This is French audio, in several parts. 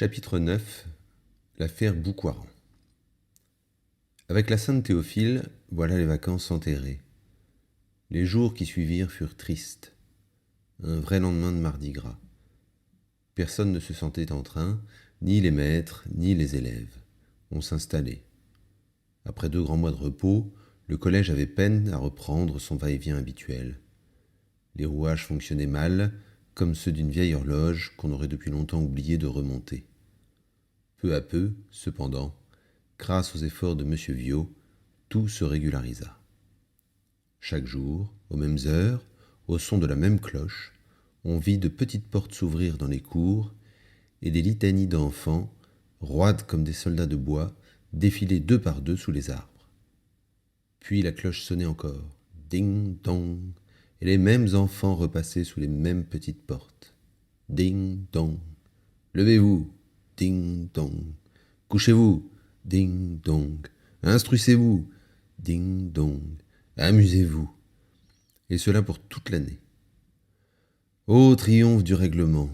Chapitre 9. L'affaire Boucoiran. Avec la Sainte Théophile, voilà les vacances enterrées. Les jours qui suivirent furent tristes. Un vrai lendemain de mardi gras. Personne ne se sentait en train, ni les maîtres, ni les élèves. On s'installait. Après 2 grands mois de repos, le collège avait peine à reprendre son va-et-vient habituel. Les rouages fonctionnaient mal, comme ceux d'une vieille horloge qu'on aurait depuis longtemps oublié de remonter. Peu à peu, cependant, grâce aux efforts de M. Viaud, tout se régularisa. Chaque jour, aux mêmes heures, au son de la même cloche, on vit de petites portes s'ouvrir dans les cours et des litanies d'enfants, roides comme des soldats de bois, défiler 2 par 2 sous les arbres. Puis la cloche sonnait encore, ding-dong, et les mêmes enfants repassaient sous les mêmes petites portes. Ding-dong. Levez-vous, ding-dong. Couchez-vous, ding-dong. Instruisez-vous, ding-dong. Amusez-vous. Et cela pour toute l'année. Ô triomphe du règlement!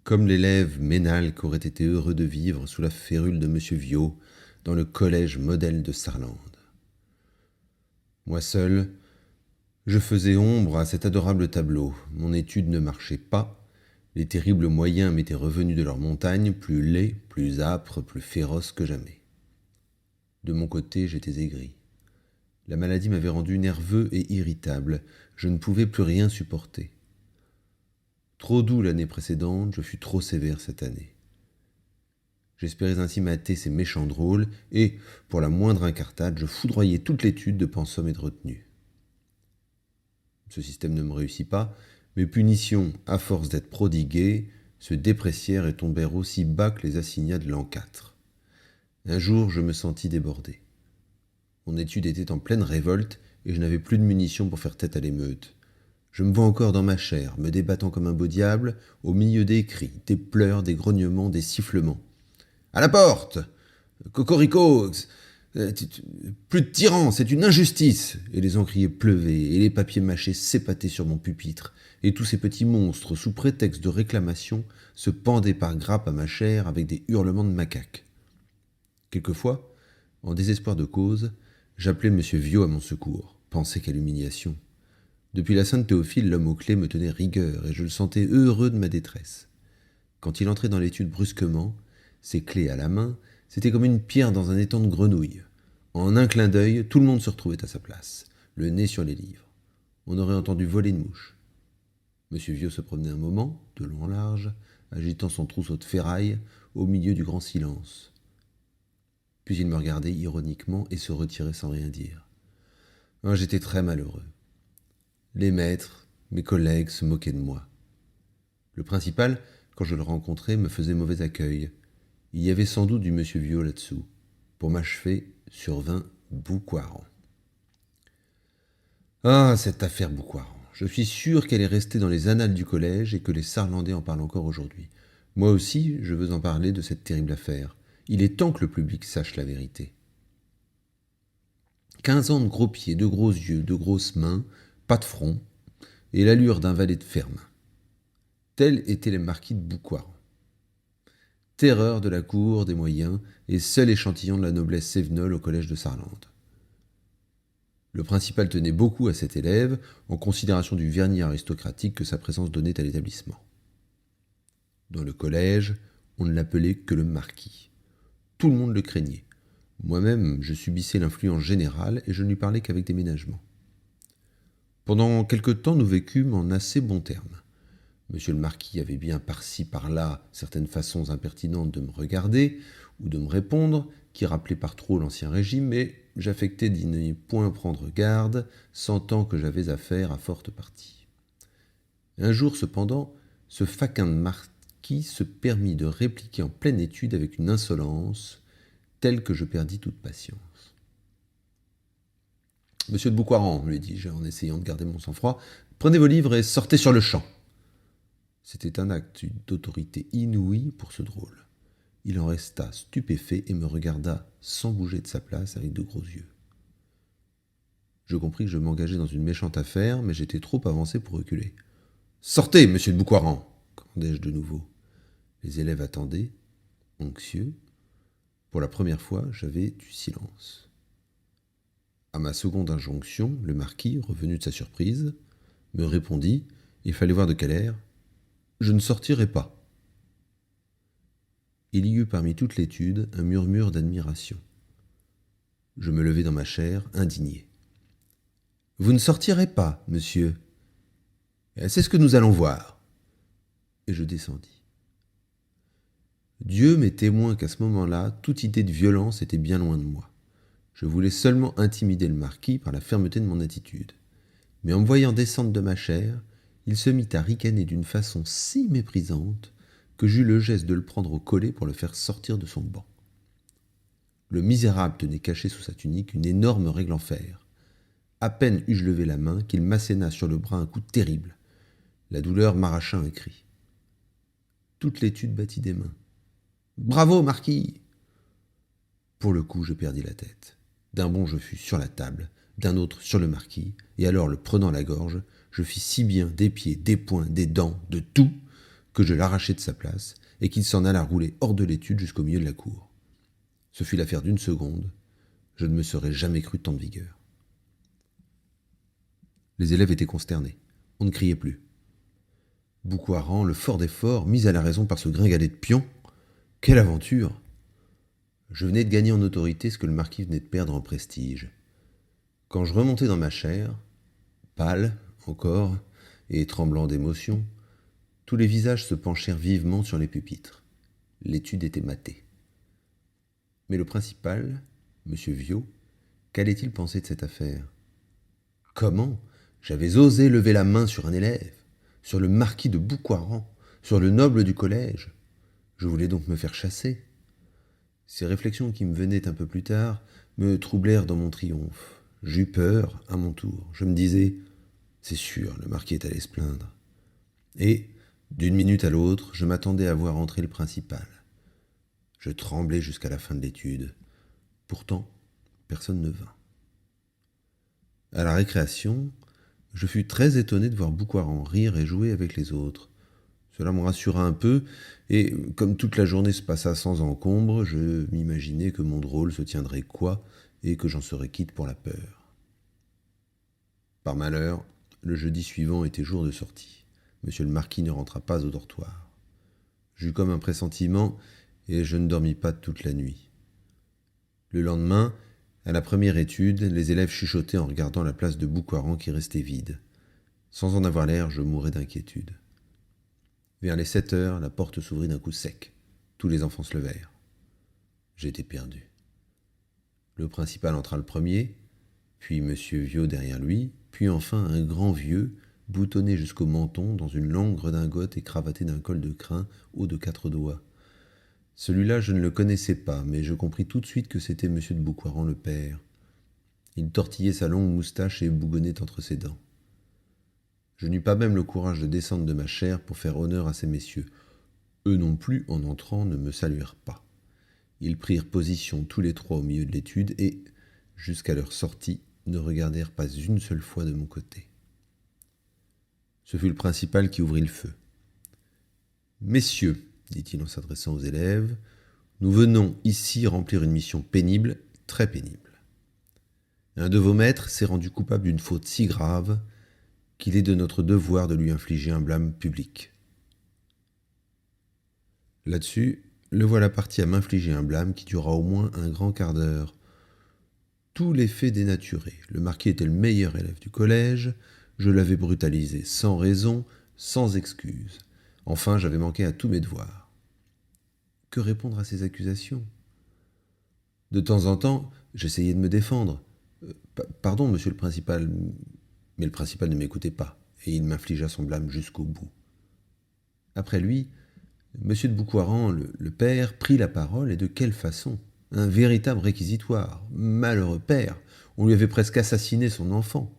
Comme l'élève Ménalque aurait été heureux de vivre sous la férule de M. Viaud dans le collège modèle de Sarlande. Moi seul, je faisais ombre à cet adorable tableau. Mon étude ne marchait pas. Les terribles moyens m'étaient revenus de leur montagne, plus laids, plus âpres, plus féroces que jamais. De mon côté, j'étais aigri. La maladie m'avait rendu nerveux et irritable. Je ne pouvais plus rien supporter. Trop doux l'année précédente, je fus trop sévère cette année. J'espérais ainsi mater ces méchants drôles, et, pour la moindre incartade, je foudroyais toute l'étude de pensum et de retenue. Ce système ne me réussit pas, mes punitions, à force d'être prodiguées, se déprécièrent et tombèrent aussi bas que les assignats de l'an 4. Un jour, je me sentis débordé. Mon étude était en pleine révolte, et je n'avais plus de munitions pour faire tête à l'émeute. Je me vois encore dans ma chair, me débattant comme un beau diable, au milieu des cris, des pleurs, des grognements, des sifflements. « À la porte! Cocorico! Plus de tyrans, c'est une injustice !» Et les encriers pleuvaient, et les papiers mâchés s'épataient sur mon pupitre, et tous ces petits monstres, sous prétexte de réclamation, se pendaient par grappes à ma chair avec des hurlements de macaques. Quelquefois, en désespoir de cause, j'appelais M. Viaud à mon secours. Pensez quelle humiliation! Depuis la Sainte Théophile, l'homme aux clés me tenait rigueur, et je le sentais heureux de ma détresse. Quand il entrait dans l'étude brusquement, ses clés à la main, c'était comme une pierre dans un étang de grenouilles. En un clin d'œil, tout le monde se retrouvait à sa place, le nez sur les livres. On aurait entendu voler une mouche. M. Viaud se promenait un moment, de long en large, agitant son trousseau de ferraille au milieu du grand silence. Puis il me regardait ironiquement et se retirait sans rien dire. J'étais très malheureux. Les maîtres, mes collègues se moquaient de moi. Le principal, quand je le rencontrais, me faisait mauvais accueil. Il y avait sans doute du monsieur Viaud là-dessous. Pour m'achever, survint Boucoiran. Ah, cette affaire Boucoiran. Je suis sûr qu'elle est restée dans les annales du collège et que les Sarlandais en parlent encore aujourd'hui. Moi aussi, je veux en parler de cette terrible affaire. Il est temps que le public sache la vérité. 15 ans de gros pieds, de gros yeux, de grosses mains, pas de front, et l'allure d'un valet de ferme. Tel était le marquis de Boucoiran. Terreur de la cour, des moyens, et seul échantillon de la noblesse cévenole au collège de Sarlande. Le principal tenait beaucoup à cet élève, en considération du vernis aristocratique que sa présence donnait à l'établissement. Dans le collège, on ne l'appelait que le marquis. Tout le monde le craignait. Moi-même, je subissais l'influence générale et je ne lui parlais qu'avec déménagement. Pendant quelque temps, nous vécûmes en assez bons termes. Monsieur le marquis avait bien par-ci, par-là, certaines façons impertinentes de me regarder ou de me répondre, qui rappelaient par trop l'ancien régime, mais j'affectais d'y ne point prendre garde, sentant que j'avais affaire à forte partie. Un jour, cependant, ce faquin de marquis se permit de répliquer en pleine étude avec une insolence telle que je perdis toute patience. « Monsieur de Boucoiran, lui dis-je en essayant de garder mon sang-froid, prenez vos livres et sortez sur le champ. » C'était un acte d'autorité inouïe pour ce drôle. Il en resta stupéfait et me regarda sans bouger de sa place avec de gros yeux. Je compris que je m'engageais dans une méchante affaire, mais j'étais trop avancé pour reculer. « Sortez, monsieur de Boucoiran !» commandai-je de nouveau. Les élèves attendaient. Anxieux, pour la première fois, j'avais du silence. À ma seconde injonction, le marquis, revenu de sa surprise, me répondit, il fallait voir de quel air, je ne sortirai pas. Il y eut parmi toute l'étude un murmure d'admiration. Je me levai dans ma chaire, indigné. Vous ne sortirez pas, monsieur. C'est ce que nous allons voir. Et je descendis. Dieu m'est témoin qu'à ce moment-là, toute idée de violence était bien loin de moi. Je voulais seulement intimider le marquis par la fermeté de mon attitude. Mais en me voyant descendre de ma chaire, il se mit à ricaner d'une façon si méprisante que j'eus le geste de le prendre au collet pour le faire sortir de son banc. Le misérable tenait caché sous sa tunique une énorme règle en fer. À peine eus-je levé la main qu'il m'asséna sur le bras un coup terrible. La douleur m'arracha un cri. Toute l'étude battit des mains. « Bravo, marquis !» Pour le coup, je perdis la tête. D'un bond, je fus sur la table, d'un autre sur le marquis, et alors, le prenant à la gorge, je fis si bien des pieds, des poings, des dents, de tout, que je l'arrachai de sa place, et qu'il s'en alla rouler hors de l'étude jusqu'au milieu de la cour. Ce fut l'affaire d'une seconde. Je ne me serais jamais cru tant de vigueur. Les élèves étaient consternés. On ne criait plus. Boucoiran, le fort des forts, mis à la raison par ce gringalet de pion. Quelle aventure! Je venais de gagner en autorité ce que le marquis venait de perdre en prestige. Quand je remontai dans ma chaire, pâle encore et tremblant d'émotion, tous les visages se penchèrent vivement sur les pupitres. L'étude était matée. Mais le principal, M. Viot, qu'allait-il penser de cette affaire? Comment j'avais osé lever la main sur un élève, sur le marquis de Boucoiran, sur le noble du collège? Je voulais donc me faire chasser. Ces réflexions qui me venaient un peu plus tard me troublèrent dans mon triomphe. J'eus peur, à mon tour. Je me disais, c'est sûr, le marquis est allé se plaindre. Et, d'une minute à l'autre, je m'attendais à voir entrer le principal. Je tremblais jusqu'à la fin de l'étude. Pourtant, personne ne vint. À la récréation, je fus très étonné de voir Boucoiran rire et jouer avec les autres. Cela me rassura un peu, et comme toute la journée se passa sans encombre, je m'imaginais que mon drôle se tiendrait coi et que j'en serais quitte pour la peur. Par malheur, le jeudi suivant était jour de sortie. Monsieur le marquis ne rentra pas au dortoir. J'eus comme un pressentiment, et je ne dormis pas toute la nuit. Le lendemain, à la première étude, les élèves chuchotaient en regardant la place de Boucoiran qui restait vide. Sans en avoir l'air, je mourais d'inquiétude. Vers les 7 heures, la porte s'ouvrit d'un coup sec. Tous les enfants se levèrent. J'étais perdu. Le principal entra le premier, puis M. Viot derrière lui, puis enfin un grand vieux, boutonné jusqu'au menton dans une longue redingote et cravaté d'un col de crin haut de 4 doigts. Celui-là, je ne le connaissais pas, mais je compris tout de suite que c'était M. de Boucoiran le père. Il tortillait sa longue moustache et bougonnait entre ses dents. Je n'eus pas même le courage de descendre de ma chaire pour faire honneur à ces messieurs. Eux non plus, en entrant, ne me saluèrent pas. Ils prirent position tous les trois au milieu de l'étude et, jusqu'à leur sortie, ne regardèrent pas une seule fois de mon côté. Ce fut le principal qui ouvrit le feu. « Messieurs, dit-il en s'adressant aux élèves, nous venons ici remplir une mission pénible, très pénible. Un de vos maîtres s'est rendu coupable d'une faute si grave qu'il est de notre devoir de lui infliger un blâme public. » Là-dessus, le voilà parti à m'infliger un blâme qui dura au moins un grand quart d'heure. Tous les faits dénaturés. Le marquis était le meilleur élève du collège, je l'avais brutalisé sans raison, sans excuse. Enfin, j'avais manqué à tous mes devoirs. Que répondre à ces accusations? De temps en temps, j'essayais de me défendre. Pardon, monsieur le principal, mais le principal ne m'écoutait pas, et il m'infligea son blâme jusqu'au bout. Après lui, monsieur de Boucoiran, le père, prit la parole, et de quelle façon? Un véritable réquisitoire. Malheureux père, on lui avait presque assassiné son enfant.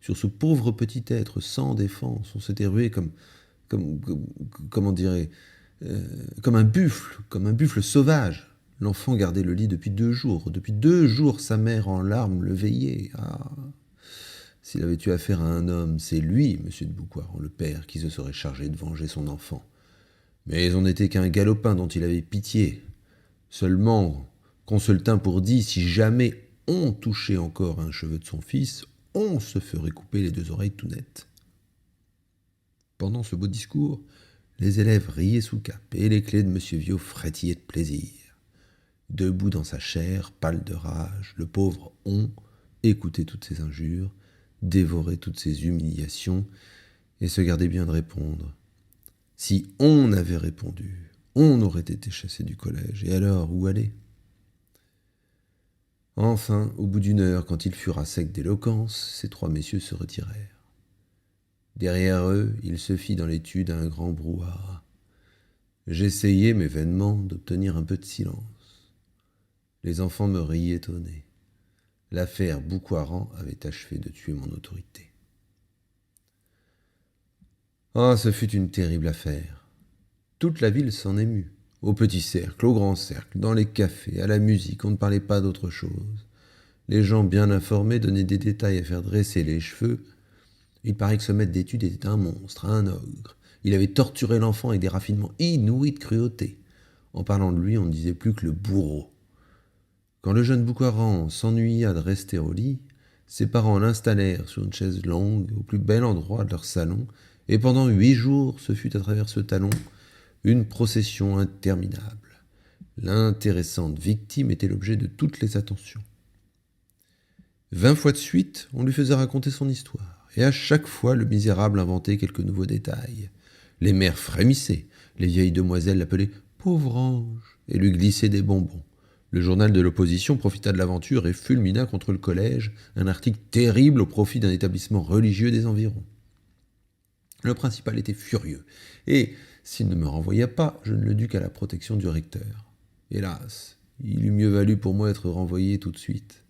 Sur ce pauvre petit être sans défense, on s'était rué comment dirait, comme un buffle sauvage. L'enfant gardait le lit depuis 2 jours. Depuis 2 jours, sa mère en larmes le veillait. Ah, s'il avait eu affaire à un homme, c'est lui, monsieur de Boucoiran, le père, qui se serait chargé de venger son enfant. Mais on n'était qu'un galopin dont il avait pitié. Seulement, qu'on se le tint pour dit, si jamais on touchait encore un cheveu de son fils, on se ferait couper les 2 oreilles tout net. Pendant ce beau discours, les élèves riaient sous cap, et les clés de M. Viau frétillaient de plaisir. Debout dans sa chaire, pâle de rage, le pauvre on écoutait toutes ces injures, dévorait toutes ces humiliations, et se gardait bien de répondre. Si on avait répondu, on aurait été chassé du collège, et alors où aller? Enfin, au bout d'1 heure, quand ils furent à sec d'éloquence, ces 3 messieurs se retirèrent. Derrière eux, il se fit dans l'étude un grand brouhaha. J'essayai, mais vainement, d'obtenir un peu de silence. Les enfants me riaient au nez. L'affaire Boucoiran avait achevé de tuer mon autorité. Ah, ce fut une terrible affaire. Toute la ville s'en émut. Au petit cercle, au grand cercle, dans les cafés, à la musique, on ne parlait pas d'autre chose. Les gens bien informés donnaient des détails à faire dresser les cheveux. Il paraît que ce maître d'études était un monstre, un ogre. Il avait torturé l'enfant avec des raffinements inouïs de cruauté. En parlant de lui, on ne disait plus que le bourreau. Quand le jeune Boucoiran s'ennuya de rester au lit, ses parents l'installèrent sur une chaise longue au plus bel endroit de leur salon, et pendant 8 jours, ce fut à travers ce talon une procession interminable. L'intéressante victime était l'objet de toutes les attentions. 20 fois de suite, on lui faisait raconter son histoire, et à chaque fois, le misérable inventait quelques nouveaux détails. Les mères frémissaient, les vieilles demoiselles l'appelaient « pauvre ange » et lui glissaient des bonbons. Le journal de l'opposition profita de l'aventure et fulmina contre le collège un article terrible au profit d'un établissement religieux des environs. Le principal était furieux, et, s'il ne me renvoya pas, je ne le dus qu'à la protection du recteur. Hélas, il eût mieux valu pour moi être renvoyé tout de suite.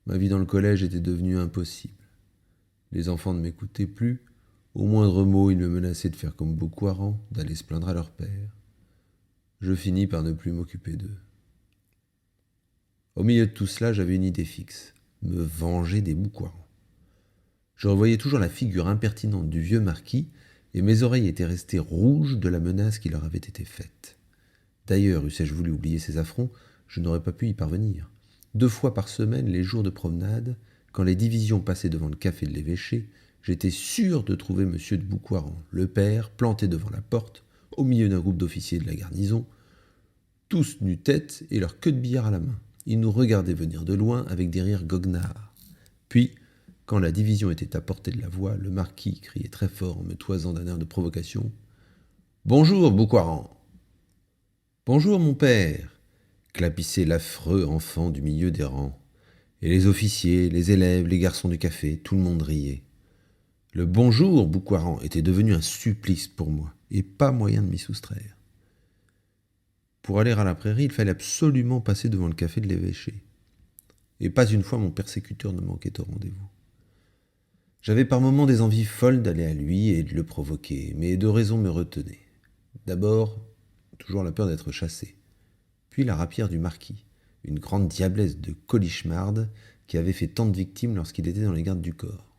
Ma vie dans le collège était devenue impossible. Les enfants ne m'écoutaient plus. Au moindre mot, ils me menaçaient de faire comme Boucoiran, d'aller se plaindre à leur père. Je finis par ne plus m'occuper d'eux. Au milieu de tout cela, j'avais une idée fixe, me venger des Boucoirans. Je revoyais toujours la figure impertinente du vieux marquis, et mes oreilles étaient restées rouges de la menace qui leur avait été faite. D'ailleurs, eussé-je voulu oublier ces affronts, je n'aurais pas pu y parvenir. 2 fois par semaine, les jours de promenade, quand les divisions passaient devant le café de l'évêché, j'étais sûr de trouver M. de Boucoiran, le père, planté devant la porte, au milieu d'un groupe d'officiers de la garnison, tous nu-tête et leur queue de billard à la main. Ils nous regardaient venir de loin avec des rires goguenards. Puis, quand la division était à portée de la voix, le marquis criait très fort en me toisant d'un air de provocation. « Bonjour, Boucoiran !»« Bonjour, mon père !» clapissait l'affreux enfant du milieu des rangs. Et les officiers, les élèves, les garçons du café, tout le monde riait. Le « bonjour, Boucoiran » était devenu un supplice pour moi, et pas moyen de m'y soustraire. Pour aller à la prairie, il fallait absolument passer devant le café de l'évêché. Et pas une fois mon persécuteur ne manquait au rendez-vous. J'avais par moments des envies folles d'aller à lui et de le provoquer, mais 2 raisons me retenaient. D'abord, toujours la peur d'être chassé. Puis la rapière du marquis, une grande diablesse de colichmarde qui avait fait tant de victimes lorsqu'il était dans les gardes du corps.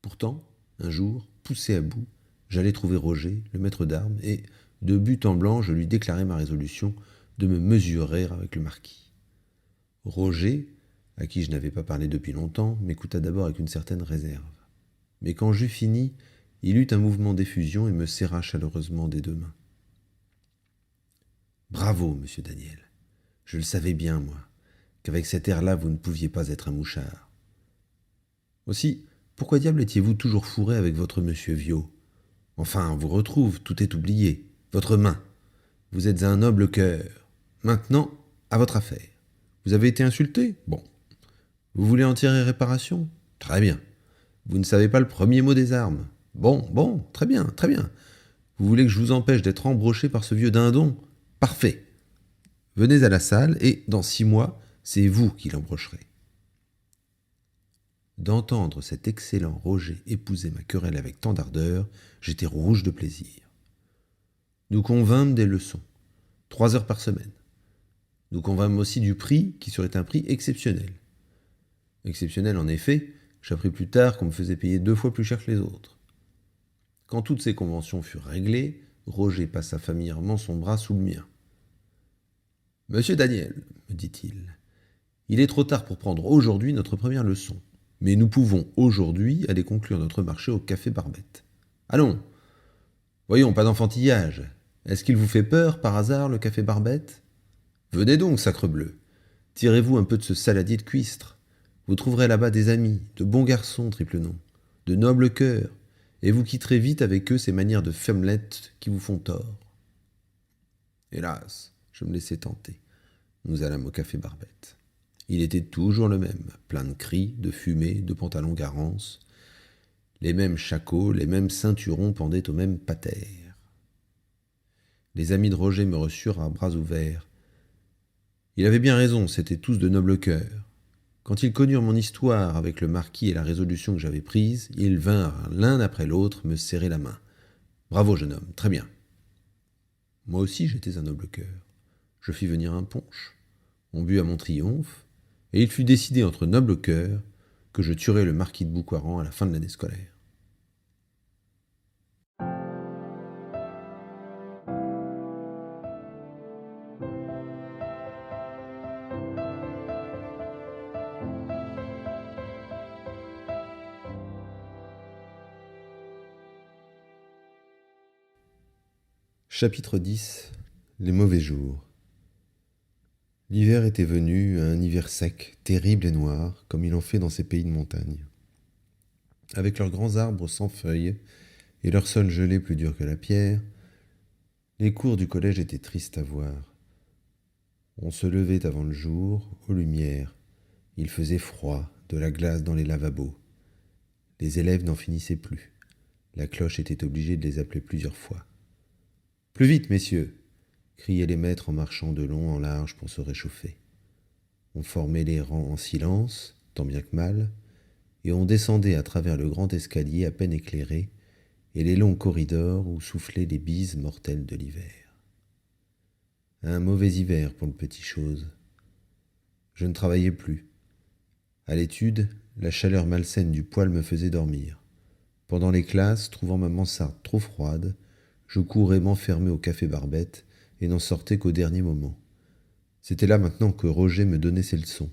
Pourtant, un jour, poussé à bout, j'allais trouver Roger, le maître d'armes, et, de but en blanc, je lui déclarai ma résolution de me mesurer avec le marquis. Roger, à qui je n'avais pas parlé depuis longtemps, m'écouta d'abord avec une certaine réserve. Mais quand j'eus fini, il eut un mouvement d'effusion et me serra chaleureusement des 2 mains. « Bravo, monsieur Daniel. Je le savais bien, moi, qu'avec cet air-là, vous ne pouviez pas être un mouchard. Aussi, pourquoi diable étiez-vous toujours fourré avec votre monsieur Viau? Enfin, on vous retrouve, tout est oublié. Votre main. Vous êtes un noble cœur. Maintenant, à votre affaire. Vous avez été insulté? Bon. Vous voulez en tirer réparation? Très bien. Vous ne savez pas le premier mot des armes? Bon, très bien, très bien. Vous voulez que je vous empêche d'être embroché par ce vieux dindon? Parfait. Venez à la salle et, dans 6 mois, c'est vous qui l'embrocherez. D'entendre cet excellent Roger épouser ma querelle avec tant d'ardeur, j'étais rouge de plaisir. Nous convînmes des leçons, 3 heures par semaine. Nous convînmes aussi du prix, qui serait un prix exceptionnel. Exceptionnel en effet, j'appris plus tard qu'on me faisait payer 2 fois plus cher que les autres. Quand toutes ces conventions furent réglées, Roger passa familièrement son bras sous le mien. Monsieur Daniel, me dit-il, il est trop tard pour prendre aujourd'hui notre première leçon, mais nous pouvons aujourd'hui aller conclure notre marché au café Barbette. Allons, voyons, pas d'enfantillage. Est-ce qu'il vous fait peur, par hasard, le café Barbette? Venez donc, sacrebleu. Tirez-vous un peu de ce saladier de cuistre. Vous trouverez là-bas des amis, de bons garçons, triple nom, de nobles cœurs, et vous quitterez vite avec eux ces manières de femmelettes qui vous font tort. Hélas, je me laissai tenter. Nous allâmes au café Barbette. Il était toujours le même, plein de cris, de fumée, de pantalons garance. Les mêmes chacots, les mêmes ceinturons pendaient aux mêmes patères. Les amis de Roger me reçurent à bras ouverts. Il avait bien raison, c'étaient tous de nobles cœurs. Quand ils connurent mon histoire avec le marquis et la résolution que j'avais prise, ils vinrent l'un après l'autre me serrer la main. Bravo, jeune homme, très bien. Moi aussi j'étais un noble cœur. Je fis venir un punch. On but à mon triomphe, et il fut décidé entre nobles cœurs que je tuerais le marquis de Boucoiran à la fin de l'année scolaire. Chapitre 10. Les mauvais jours. L'hiver était venu, un hiver sec, terrible et noir, comme il en fait dans ces pays de montagne. Avec leurs grands arbres sans feuilles et leur sol gelé plus dur que la pierre, les cours du collège étaient tristes à voir. On se levait avant le jour, aux lumières. Il faisait froid, de la glace dans les lavabos. Les élèves n'en finissaient plus. La cloche était obligée de les appeler plusieurs fois. « Plus vite, messieurs !» criaient les maîtres en marchant de long en large pour se réchauffer. On formait les rangs en silence, tant bien que mal, et on descendait à travers le grand escalier à peine éclairé et les longs corridors où soufflaient les bises mortelles de l'hiver. Un mauvais hiver pour le petit chose. Je ne travaillais plus. À l'étude, la chaleur malsaine du poêle me faisait dormir. Pendant les classes, trouvant ma mansarde trop froide, je courais m'enfermer au café Barbette et n'en sortais qu'au dernier moment. C'était là maintenant que Roger me donnait ses leçons.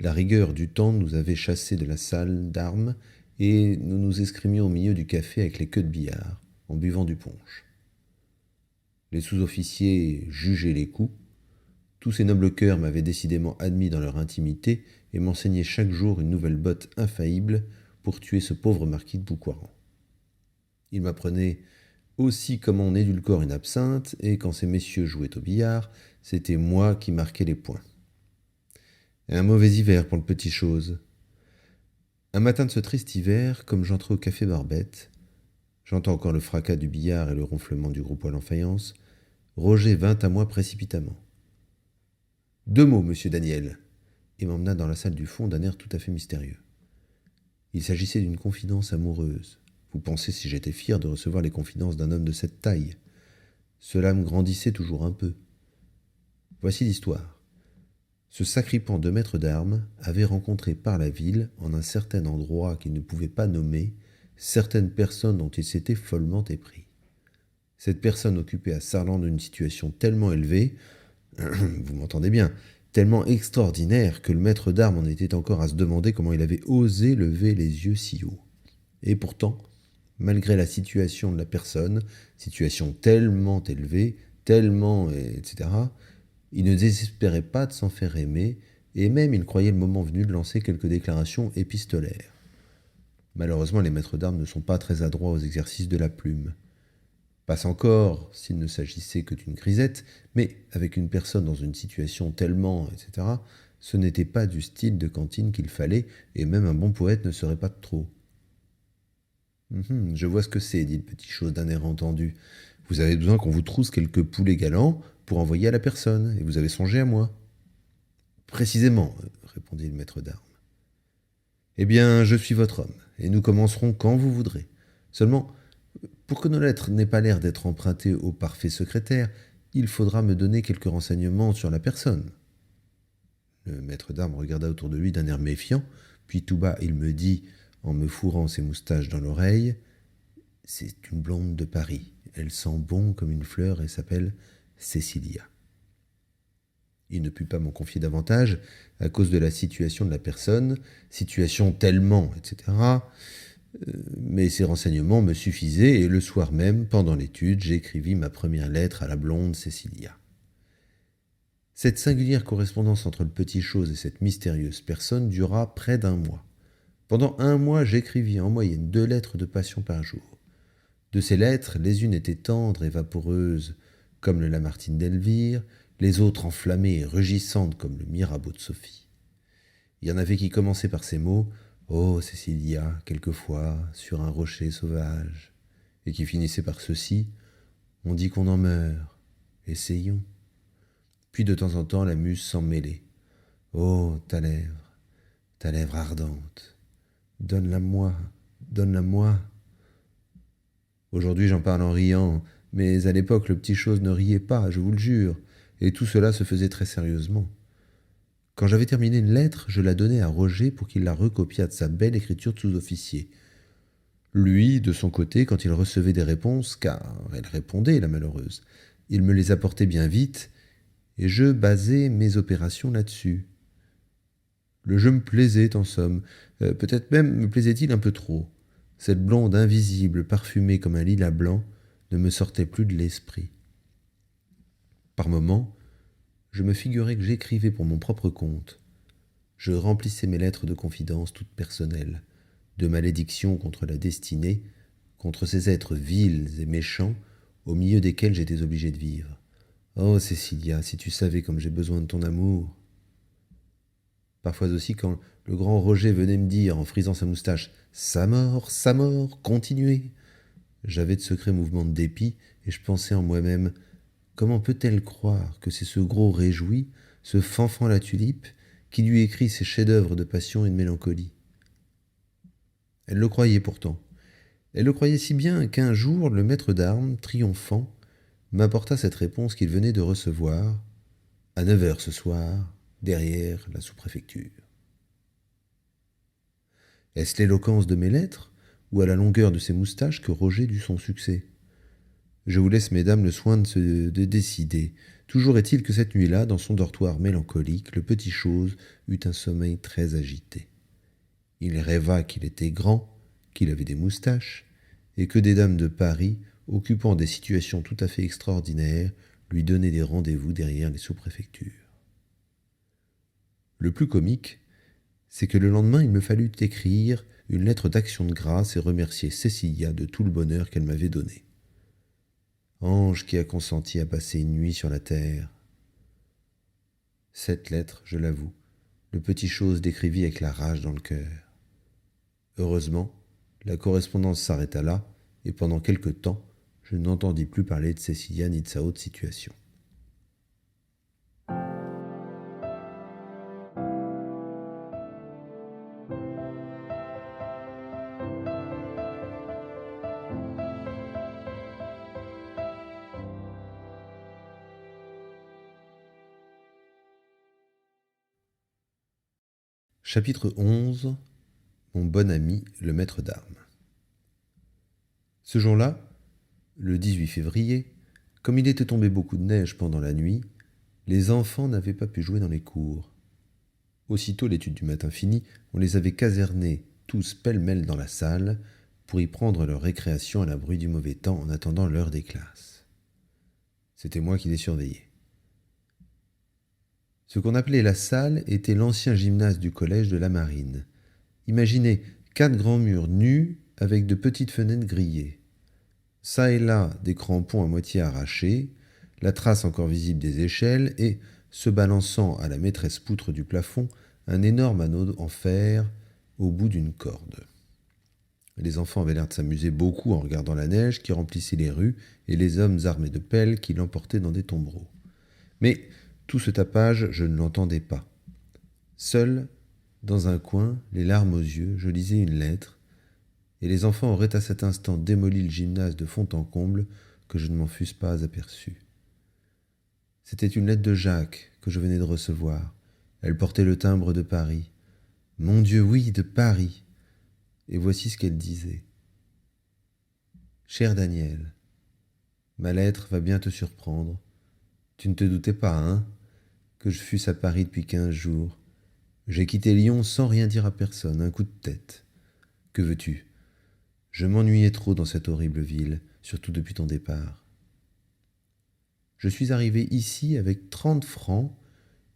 La rigueur du temps nous avait chassés de la salle d'armes et nous nous escrimions au milieu du café avec les queues de billard, en buvant du punch. Les sous-officiers jugeaient les coups. Tous ces nobles cœurs m'avaient décidément admis dans leur intimité et m'enseignaient chaque jour une nouvelle botte infaillible pour tuer ce pauvre marquis de Boucoiran. Ils m'apprenaient aussi comment on édulcore une absinthe, et quand ces messieurs jouaient au billard, c'était moi qui marquais les points. Un mauvais hiver pour le petit chose. Un matin de ce triste hiver, comme j'entrais au café Barbette, j'entends encore le fracas du billard et le ronflement du gros poêle en faïence, Roger vint à moi précipitamment. « 2 mots, monsieur Daniel !» et m'emmena dans la salle du fond d'un air tout à fait mystérieux. Il s'agissait d'une confidence amoureuse. Vous pensez si j'étais fier de recevoir les confidences d'un homme de cette taille. Cela me grandissait toujours un peu. Voici l'histoire. Ce sacripant de maître d'armes avait rencontré par la ville, en un certain endroit qu'il ne pouvait pas nommer, certaines personnes dont il s'était follement épris. Cette personne occupait à Sarlande une situation tellement élevée, vous m'entendez bien, tellement extraordinaire que le maître d'armes en était encore à se demander comment il avait osé lever les yeux si haut. Et pourtant, malgré la situation de la personne, situation tellement élevée, tellement, etc., il ne désespérait pas de s'en faire aimer, et même il croyait le moment venu de lancer quelques déclarations épistolaires. Malheureusement, les maîtres d'armes ne sont pas très adroits aux exercices de la plume. Passe encore s'il ne s'agissait que d'une grisette, mais avec une personne dans une situation tellement, etc., ce n'était pas du style de cantine qu'il fallait, et même un bon poète ne serait pas de trop. Je vois ce que c'est, dit le petit chose d'un air entendu. Vous avez besoin qu'on vous trousse quelques poulets galants pour envoyer à la personne, et vous avez songé à moi. Précisément, répondit le maître d'armes. Eh bien, je suis votre homme, et nous commencerons quand vous voudrez. Seulement, pour que nos lettres n'aient pas l'air d'être empruntées au parfait secrétaire, il faudra me donner quelques renseignements sur la personne. Le maître d'armes regarda autour de lui d'un air méfiant, puis tout bas il me dit, en me fourrant ses moustaches dans l'oreille, « C'est une blonde de Paris. Elle sent bon comme une fleur et s'appelle Cécilia. » Il ne put pas m'en confier davantage à cause de la situation de la personne, situation tellement, etc. Mais ces renseignements me suffisaient et le soir même, pendant l'étude, j'écrivis ma première lettre à la blonde Cécilia. Cette singulière correspondance entre le petit chose et cette mystérieuse personne dura près d'un mois. Pendant un mois, j'écrivis en moyenne 2 lettres de passion par jour. De ces lettres, les unes étaient tendres et vaporeuses, comme le Lamartine d'Elvire, les autres enflammées et rugissantes comme le Mirabeau de Sophie. Il y en avait qui commençaient par ces mots « Oh, Cécilia, quelquefois, sur un rocher sauvage », et qui finissaient par ceci « On dit qu'on en meurt, essayons ». Puis de temps en temps, la muse s'en mêlait. « Oh, ta lèvre ardente, donne-la-moi, donne-la-moi ». Aujourd'hui, j'en parle en riant, mais à l'époque, le petit chose ne riait pas, je vous le jure, et tout cela se faisait très sérieusement. Quand j'avais terminé une lettre, je la donnai à Roger pour qu'il la recopiât de sa belle écriture de sous-officier. Lui, de son côté, quand il recevait des réponses, car elle répondait, la malheureuse, il me les apportait bien vite, et je basais mes opérations là-dessus. Le jeu me plaisait, en somme. Peut-être même me plaisait-il un peu trop. Cette blonde invisible, parfumée comme un lilas blanc, ne me sortait plus de l'esprit. Par moments, je me figurais que j'écrivais pour mon propre compte. Je remplissais mes lettres de confidence toutes personnelles, de malédictions contre la destinée, contre ces êtres vils et méchants, au milieu desquels j'étais obligé de vivre. Oh, Cécilia, si tu savais comme j'ai besoin de ton amour. Parfois aussi, quand le grand Roger venait me dire, en frisant sa moustache, « Sa mort, continuez !» J'avais de secrets mouvements de dépit, et je pensais en moi-même, comment peut-elle croire que c'est ce gros réjoui, ce fanfan la tulipe, qui lui écrit ces chefs-d'œuvre de passion et de mélancolie? Elle le croyait pourtant. Elle le croyait si bien qu'un jour, le maître d'armes, triomphant, m'apporta cette réponse qu'il venait de recevoir, à 9 heures ce soir, derrière la sous-préfecture. Est-ce l'éloquence de mes lettres, ou à la longueur de ses moustaches que Roger dut son succès? Je vous laisse, mesdames, le soin de décider. Toujours est-il que cette nuit-là, dans son dortoir mélancolique, le petit chose eut un sommeil très agité. Il rêva qu'il était grand, qu'il avait des moustaches, et que des dames de Paris, occupant des situations tout à fait extraordinaires, lui donnaient des rendez-vous derrière les sous-préfectures. Le plus comique, c'est que le lendemain, il me fallut écrire une lettre d'action de grâce et remercier Cécilia de tout le bonheur qu'elle m'avait donné. Ange qui a consenti à passer une nuit sur la terre. Cette lettre, je l'avoue, le petit chose décrivit avec la rage dans le cœur. Heureusement, la correspondance s'arrêta là, et pendant quelque temps, je n'entendis plus parler de Cécilia ni de sa haute situation. Chapitre 11. Mon bon ami, le maître d'armes. Ce jour-là, le 18 février, comme il était tombé beaucoup de neige pendant la nuit, les enfants n'avaient pas pu jouer dans les cours. Aussitôt l'étude du matin finie, on les avait casernés tous pêle-mêle dans la salle pour y prendre leur récréation à l'abri du mauvais temps en attendant l'heure des classes. C'était moi qui les surveillais. Ce qu'on appelait la salle était l'ancien gymnase du collège de la Marine. Imaginez 4 grands murs nus avec de petites fenêtres grillées. Ça et là, des crampons à moitié arrachés, la trace encore visible des échelles et, se balançant à la maîtresse poutre du plafond, un énorme anneau en fer au bout d'une corde. Les enfants avaient l'air de s'amuser beaucoup en regardant la neige qui remplissait les rues et les hommes armés de pelles qui l'emportaient dans des tombereaux. Mais tout ce tapage, je ne l'entendais pas. Seul, dans un coin, les larmes aux yeux, je lisais une lettre, et les enfants auraient à cet instant démoli le gymnase de fond en comble que je ne m'en fusse pas aperçu. C'était une lettre de Jacques que je venais de recevoir. Elle portait le timbre de Paris. Mon Dieu, oui, de Paris. Et voici ce qu'elle disait. Cher Daniel, ma lettre va bien te surprendre. Tu ne te doutais pas, hein, que je fusse à Paris depuis 15 jours. J'ai quitté Lyon sans rien dire à personne, un coup de tête. Que veux-tu? Je m'ennuyais trop dans cette horrible ville, surtout depuis ton départ. Je suis arrivé ici avec 30 francs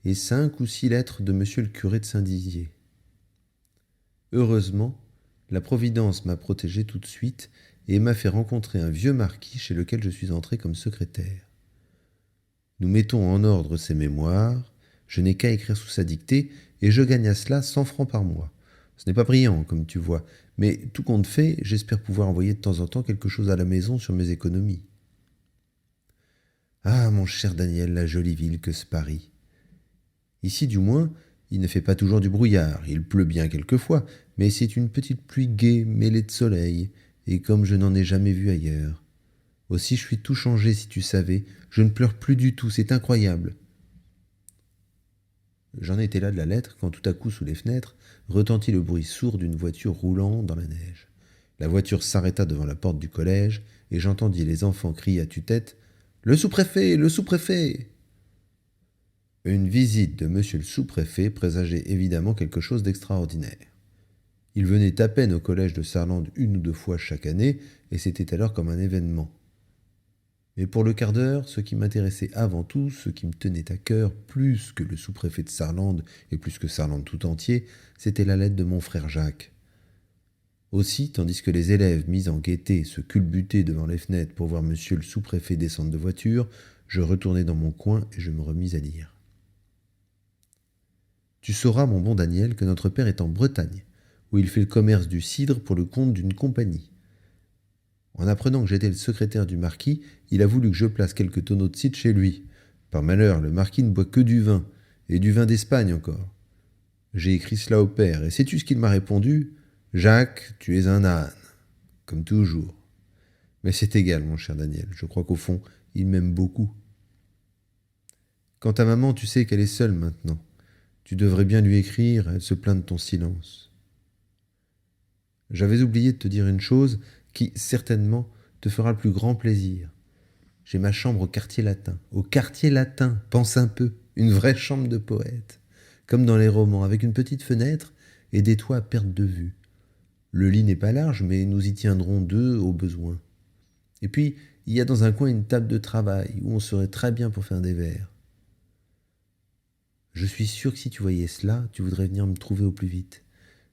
et 5 ou 6 lettres de monsieur le curé de Saint-Dizier. Heureusement, la Providence m'a protégé tout de suite et m'a fait rencontrer un vieux marquis chez lequel je suis entré comme secrétaire. Nous mettons en ordre ses mémoires, je n'ai qu'à écrire sous sa dictée, et je gagne à cela 100 francs par mois. Ce n'est pas brillant, comme tu vois, mais tout compte fait, j'espère pouvoir envoyer de temps en temps quelque chose à la maison sur mes économies. Ah, mon cher Daniel, la jolie ville que ce Paris. Ici, du moins, il ne fait pas toujours du brouillard, il pleut bien quelquefois, mais c'est une petite pluie gaie mêlée de soleil, et comme je n'en ai jamais vu ailleurs. Aussi, je suis tout changé, si tu savais. Je ne pleure plus du tout, c'est incroyable. J'en étais là de la lettre quand tout à coup, sous les fenêtres, retentit le bruit sourd d'une voiture roulant dans la neige. La voiture s'arrêta devant la porte du collège, et j'entendis les enfants crier à tue-tête « Le sous-préfet! Le sous-préfet !» Une visite de monsieur le sous-préfet présageait évidemment quelque chose d'extraordinaire. Il venait à peine au collège de Sarlande 1 ou 2 fois chaque année, et c'était alors comme un événement. Mais pour le quart d'heure, ce qui m'intéressait avant tout, ce qui me tenait à cœur, plus que le sous-préfet de Sarlande et plus que Sarlande tout entier, c'était la lettre de mon frère Jacques. Aussi, tandis que les élèves mis en gaieté se culbutaient devant les fenêtres pour voir monsieur le sous-préfet descendre de voiture, je retournai dans mon coin et je me remis à lire. Tu sauras, mon bon Daniel, que notre père est en Bretagne, où il fait le commerce du cidre pour le compte d'une compagnie. En apprenant que j'étais le secrétaire du marquis, il a voulu que je place quelques tonneaux de cidre chez lui. Par malheur, le marquis ne boit que du vin, et du vin d'Espagne encore. J'ai écrit cela au père, et sais-tu ce qu'il m'a répondu? Jacques, tu es un âne, comme toujours. Mais c'est égal, mon cher Daniel, je crois qu'au fond, il m'aime beaucoup. Quant à maman, tu sais qu'elle est seule maintenant. Tu devrais bien lui écrire, elle se plaint de ton silence. J'avais oublié de te dire une chose qui, certainement, te fera le plus grand plaisir. J'ai ma chambre au quartier latin. Au quartier latin, pense un peu, une vraie chambre de poète, comme dans les romans, avec une petite fenêtre et des toits à perte de vue. Le lit n'est pas large, mais nous y tiendrons 2 au besoin. Et puis, il y a dans un coin une table de travail, où on serait très bien pour faire des vers. Je suis sûr que si tu voyais cela, tu voudrais venir me trouver au plus vite.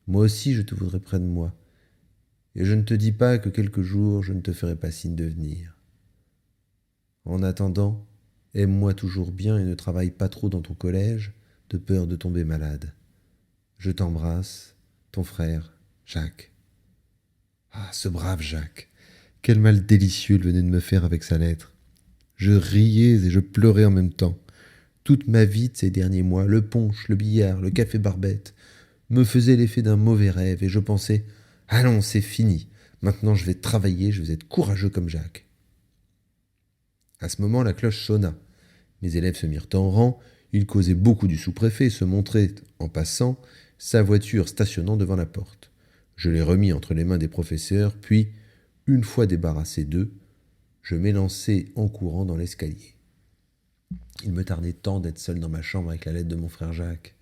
Moi aussi, je te voudrais près de moi. Et je ne te dis pas que quelques jours, je ne te ferai pas signe de venir. En attendant, aime-moi toujours bien et ne travaille pas trop dans ton collège, de peur de tomber malade. Je t'embrasse, ton frère, Jacques. Ah, ce brave Jacques! Quel mal délicieux il venait de me faire avec sa lettre. Je riais et je pleurais en même temps. Toute ma vie de ces derniers mois, le punch, le billard, le café Barbette, me faisaient l'effet d'un mauvais rêve, et je pensais « Allons, c'est fini. Maintenant, je vais travailler, je vais être courageux comme Jacques. » À ce moment, la cloche sonna. Mes élèves se mirent en rang, ils causaient beaucoup du sous-préfet et se montraient, en passant, sa voiture stationnant devant la porte. Je les remis entre les mains des professeurs, puis, une fois débarrassé d'eux, je m'élançai en courant dans l'escalier. Il me tardait tant d'être seul dans ma chambre avec la lettre de mon frère Jacques.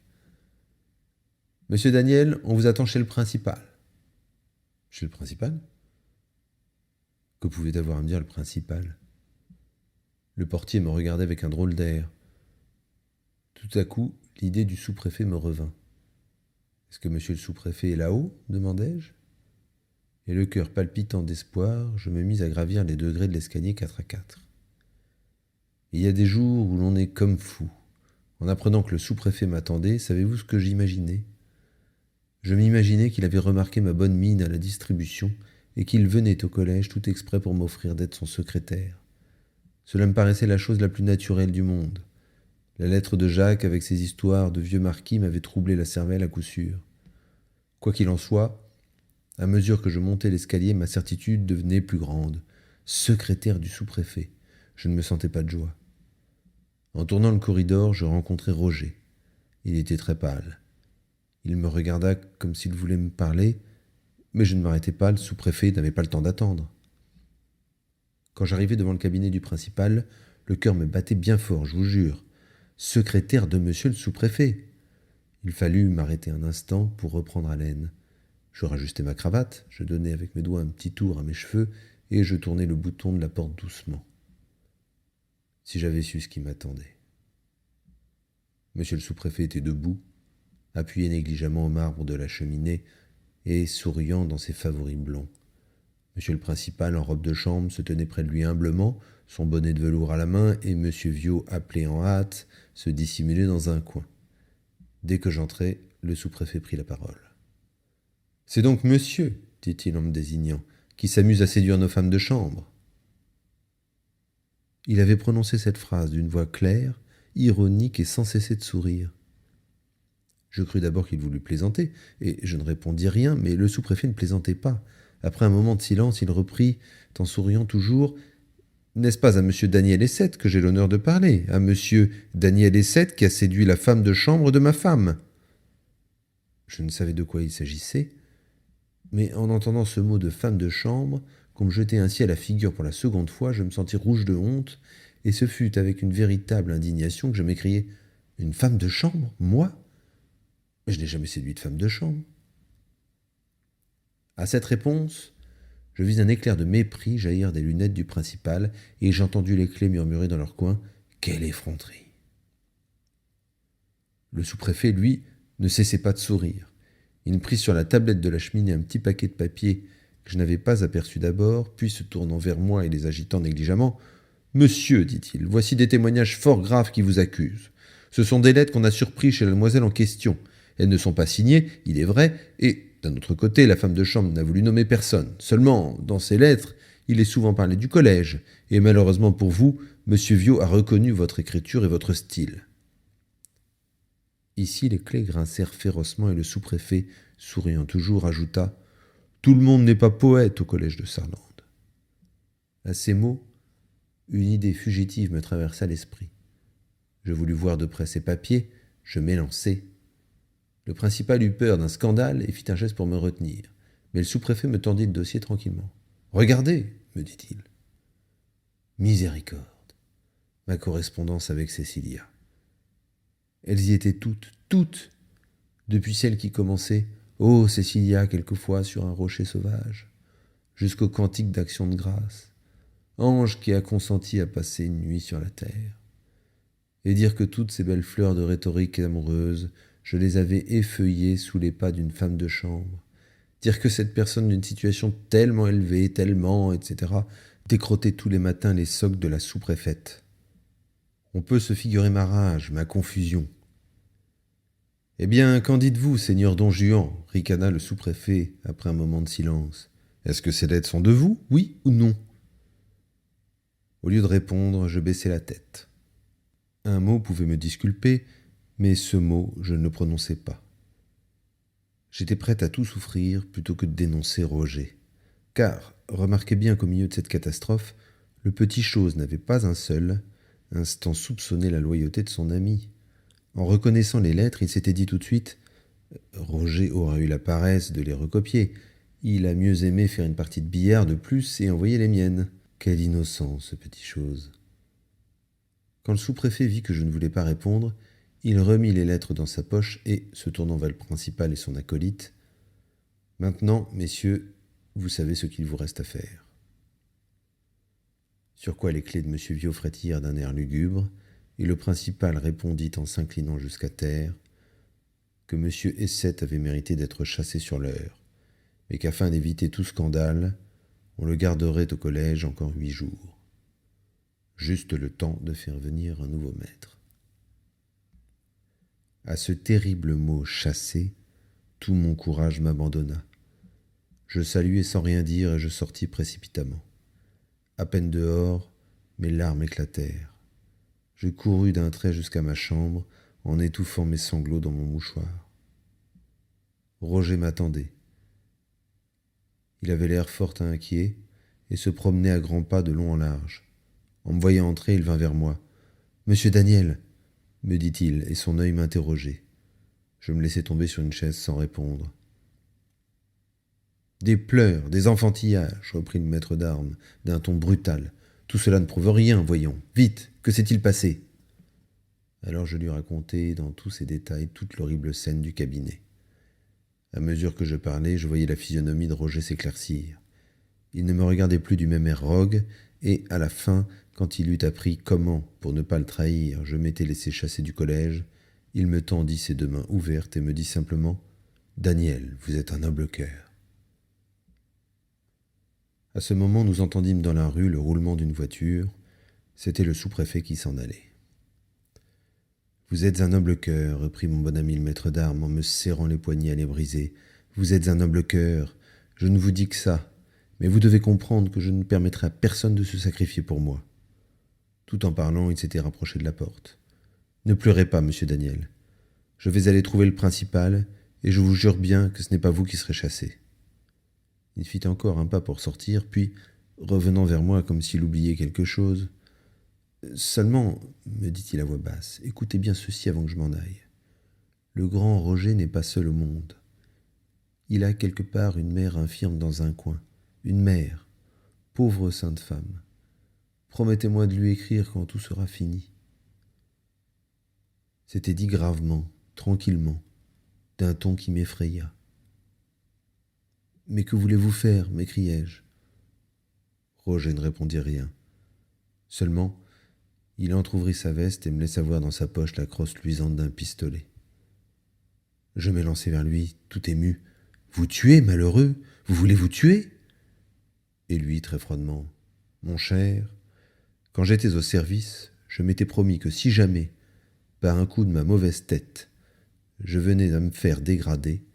« Monsieur Daniel, on vous attend chez le principal. » « Chez le principal ? Que pouvait avoir à me dire le principal ? Le portier me regardait avec un drôle d'air. Tout à coup, l'idée du sous-préfet me revint. « Est-ce que monsieur le sous-préfet est là-haut » demandai-je. Et le cœur palpitant d'espoir, je me mis à gravir les degrés de l'escalier 4 à 4. Il y a des jours où l'on est comme fou. En apprenant que le sous-préfet m'attendait, savez-vous ce que j'imaginais ? Je m'imaginais qu'il avait remarqué ma bonne mine à la distribution et qu'il venait au collège tout exprès pour m'offrir d'être son secrétaire. Cela me paraissait la chose la plus naturelle du monde. La lettre de Jacques avec ses histoires de vieux marquis m'avait troublé la cervelle à coup sûr. Quoi qu'il en soit, à mesure que je montais l'escalier, ma certitude devenait plus grande. Secrétaire du sous-préfet, je ne me sentais pas de joie. En tournant le corridor, je rencontrai Roger. Il était très pâle. Il me regarda comme s'il voulait me parler, mais je ne m'arrêtai pas, le sous-préfet n'avait pas le temps d'attendre. Quand j'arrivai devant le cabinet du principal, le cœur me battait bien fort, je vous jure. secrétaire de monsieur le sous-préfet. Il fallut m'arrêter un instant pour reprendre haleine. Je rajustai ma cravate, je donnai avec mes doigts un petit tour à mes cheveux, et je tournai le bouton de la porte doucement. Si j'avais su ce qui m'attendait. Monsieur le sous-préfet était debout, appuyé négligemment au marbre de la cheminée, et souriant dans ses favoris blonds. Monsieur le principal, en robe de chambre, se tenait près de lui humblement, son bonnet de velours à la main, et monsieur Viaud, appelé en hâte, se dissimulait dans un coin. Dès que j'entrai, le sous-préfet prit la parole. « C'est donc monsieur, dit-il en me désignant, qui s'amuse à séduire nos femmes de chambre. » Il avait prononcé cette phrase d'une voix claire, ironique et sans cesser de sourire. Je crus d'abord qu'il voulût plaisanter, et je ne répondis rien, mais le sous-préfet ne plaisantait pas. Après un moment de silence, il reprit, en souriant toujours, « N'est-ce pas à monsieur Daniel Essette que j'ai l'honneur de parler, à monsieur Daniel Essette qui a séduit la femme de chambre de ma femme ?» Je ne savais de quoi il s'agissait, mais en entendant ce mot de femme de chambre, qu'on me jetait ainsi à la figure pour la seconde fois, je me sentis rouge de honte, et ce fut avec une véritable indignation que je m'écriai « Une femme de chambre, moi ? Je n'ai jamais séduit de femme de chambre. » À cette réponse, je vis un éclair de mépris jaillir des lunettes du principal, et j'entendis les clés murmurer dans leur coin « Quelle effronterie !» Le sous-préfet, lui, ne cessait pas de sourire. Il prit sur la tablette de la cheminée un petit paquet de papiers que je n'avais pas aperçu d'abord, puis se tournant vers moi et les agitant négligemment, « Monsieur, dit-il, voici des témoignages fort graves qui vous accusent. Ce sont des lettres qu'on a surprises chez la demoiselle en question. Elles ne sont pas signées, il est vrai, et, d'un autre côté, la femme de chambre n'a voulu nommer personne. Seulement, dans ces lettres, il est souvent parlé du collège, et malheureusement pour vous, monsieur Viaud a reconnu votre écriture et votre style. » Ici, les clés grincèrent férocement et le sous-préfet, souriant toujours, ajouta « Tout le monde n'est pas poète au collège de Sarlande. » À ces mots, une idée fugitive me traversa l'esprit. Je voulus voir de près ces papiers, je m'élançai. Le principal eut peur d'un scandale et fit un geste pour me retenir, mais le sous-préfet me tendit le dossier tranquillement. « Regardez, me dit-il. Miséricorde, ma correspondance avec Cécilia. Elles y étaient toutes, depuis celle qui commençait « Ô Cécilia, quelquefois sur un rocher sauvage », jusqu'au cantique d'action de grâce, ange qui a consenti à passer une nuit sur la terre. Et dire que toutes ces belles fleurs de rhétorique amoureuse, je les avais effeuillées sous les pas d'une femme de chambre. Dire que cette personne d'une situation tellement élevée, tellement, etc., décrottait tous les matins les socs de la sous-préfète. On peut se figurer ma rage, ma confusion. « Eh bien, qu'en dites-vous, seigneur Don Juan » ricana le sous-préfet après un moment de silence. « Est-ce que ces lettres sont de vous, oui ou non ?» Au lieu de répondre, je baissai la tête. Un mot pouvait me disculper, mais ce mot, je ne le prononçai pas. J'étais prêt à tout souffrir plutôt que de dénoncer Roger. Car, remarquez bien qu'au milieu de cette catastrophe, le petit chose n'avait pas un seul instant soupçonné la loyauté de son ami. En reconnaissant les lettres, il s'était dit tout de suite « Roger aura eu la paresse de les recopier. Il a mieux aimé faire une partie de billard de plus et envoyer les miennes. Quelle innocence, ce petit chose !» Quand le sous-préfet vit que je ne voulais pas répondre, il remit les lettres dans sa poche et, se tournant vers le principal et son acolyte, « Maintenant, messieurs, vous savez ce qu'il vous reste à faire. » Sur quoi les clés de M. Viaud frétillèrent d'un air lugubre, et le principal répondit en s'inclinant jusqu'à terre que M. Essette avait mérité d'être chassé sur l'heure, mais qu'afin d'éviter tout scandale, on le garderait au collège encore 8 jours. Juste le temps de faire venir un nouveau maître. À ce terrible mot « chasser », tout mon courage m'abandonna. Je saluai sans rien dire et je sortis précipitamment. À peine dehors, mes larmes éclatèrent. Je courus d'un trait jusqu'à ma chambre, en étouffant mes sanglots dans mon mouchoir. Roger m'attendait. Il avait l'air fort inquiet et se promenait à grands pas de long en large. En me voyant entrer, il vint vers moi. « Monsieur Daniel !» me dit-il, et son œil m'interrogeait. Je me laissai tomber sur une chaise sans répondre. « Des pleurs, des enfantillages !» reprit le maître d'armes, d'un ton brutal. « Tout cela ne prouve rien, voyons. Vite, que s'est-il passé ?» Alors je lui racontai dans tous ses détails toute l'horrible scène du cabinet. À mesure que je parlais, je voyais la physionomie de Roger s'éclaircir. Il ne me regardait plus du même air rogue, et, à la fin, quand il eut appris comment, pour ne pas le trahir, je m'étais laissé chasser du collège, il me tendit ses deux mains ouvertes et me dit simplement « Daniel, vous êtes un noble cœur. » À ce moment, nous entendîmes dans la rue le roulement d'une voiture. C'était le sous-préfet qui s'en allait. « Vous êtes un noble cœur, reprit mon bon ami le maître d'armes en me serrant les poignets à les briser. Vous êtes un noble cœur. Je ne vous dis que ça. Mais vous devez comprendre que je ne permettrai à personne de se sacrifier pour moi. » Tout en parlant, il s'était rapproché de la porte. « Ne pleurez pas, monsieur Daniel. Je vais aller trouver le principal, et je vous jure bien que ce n'est pas vous qui serez chassé. » Il fit encore un pas pour sortir, puis, revenant vers moi comme s'il oubliait quelque chose, « Seulement, me dit-il à voix basse, écoutez bien ceci avant que je m'en aille. Le grand Roger n'est pas seul au monde. Il a quelque part une mère infirme dans un coin. Une mère, pauvre sainte femme. Promettez-moi de lui écrire quand tout sera fini. » C'était dit gravement, tranquillement, d'un ton qui m'effraya. « Mais que voulez-vous faire » m'écriai-je. Roger ne répondit rien. Seulement, il entr'ouvrit sa veste et me laissa voir dans sa poche la crosse luisante d'un pistolet. Je m'élançai vers lui, tout ému. « Vous tuer, malheureux? Vous voulez vous tuer ?» Et lui, très froidement, « Mon cher, quand j'étais au service, je m'étais promis que si jamais, par un coup de ma mauvaise tête, je venais à me faire dégrader,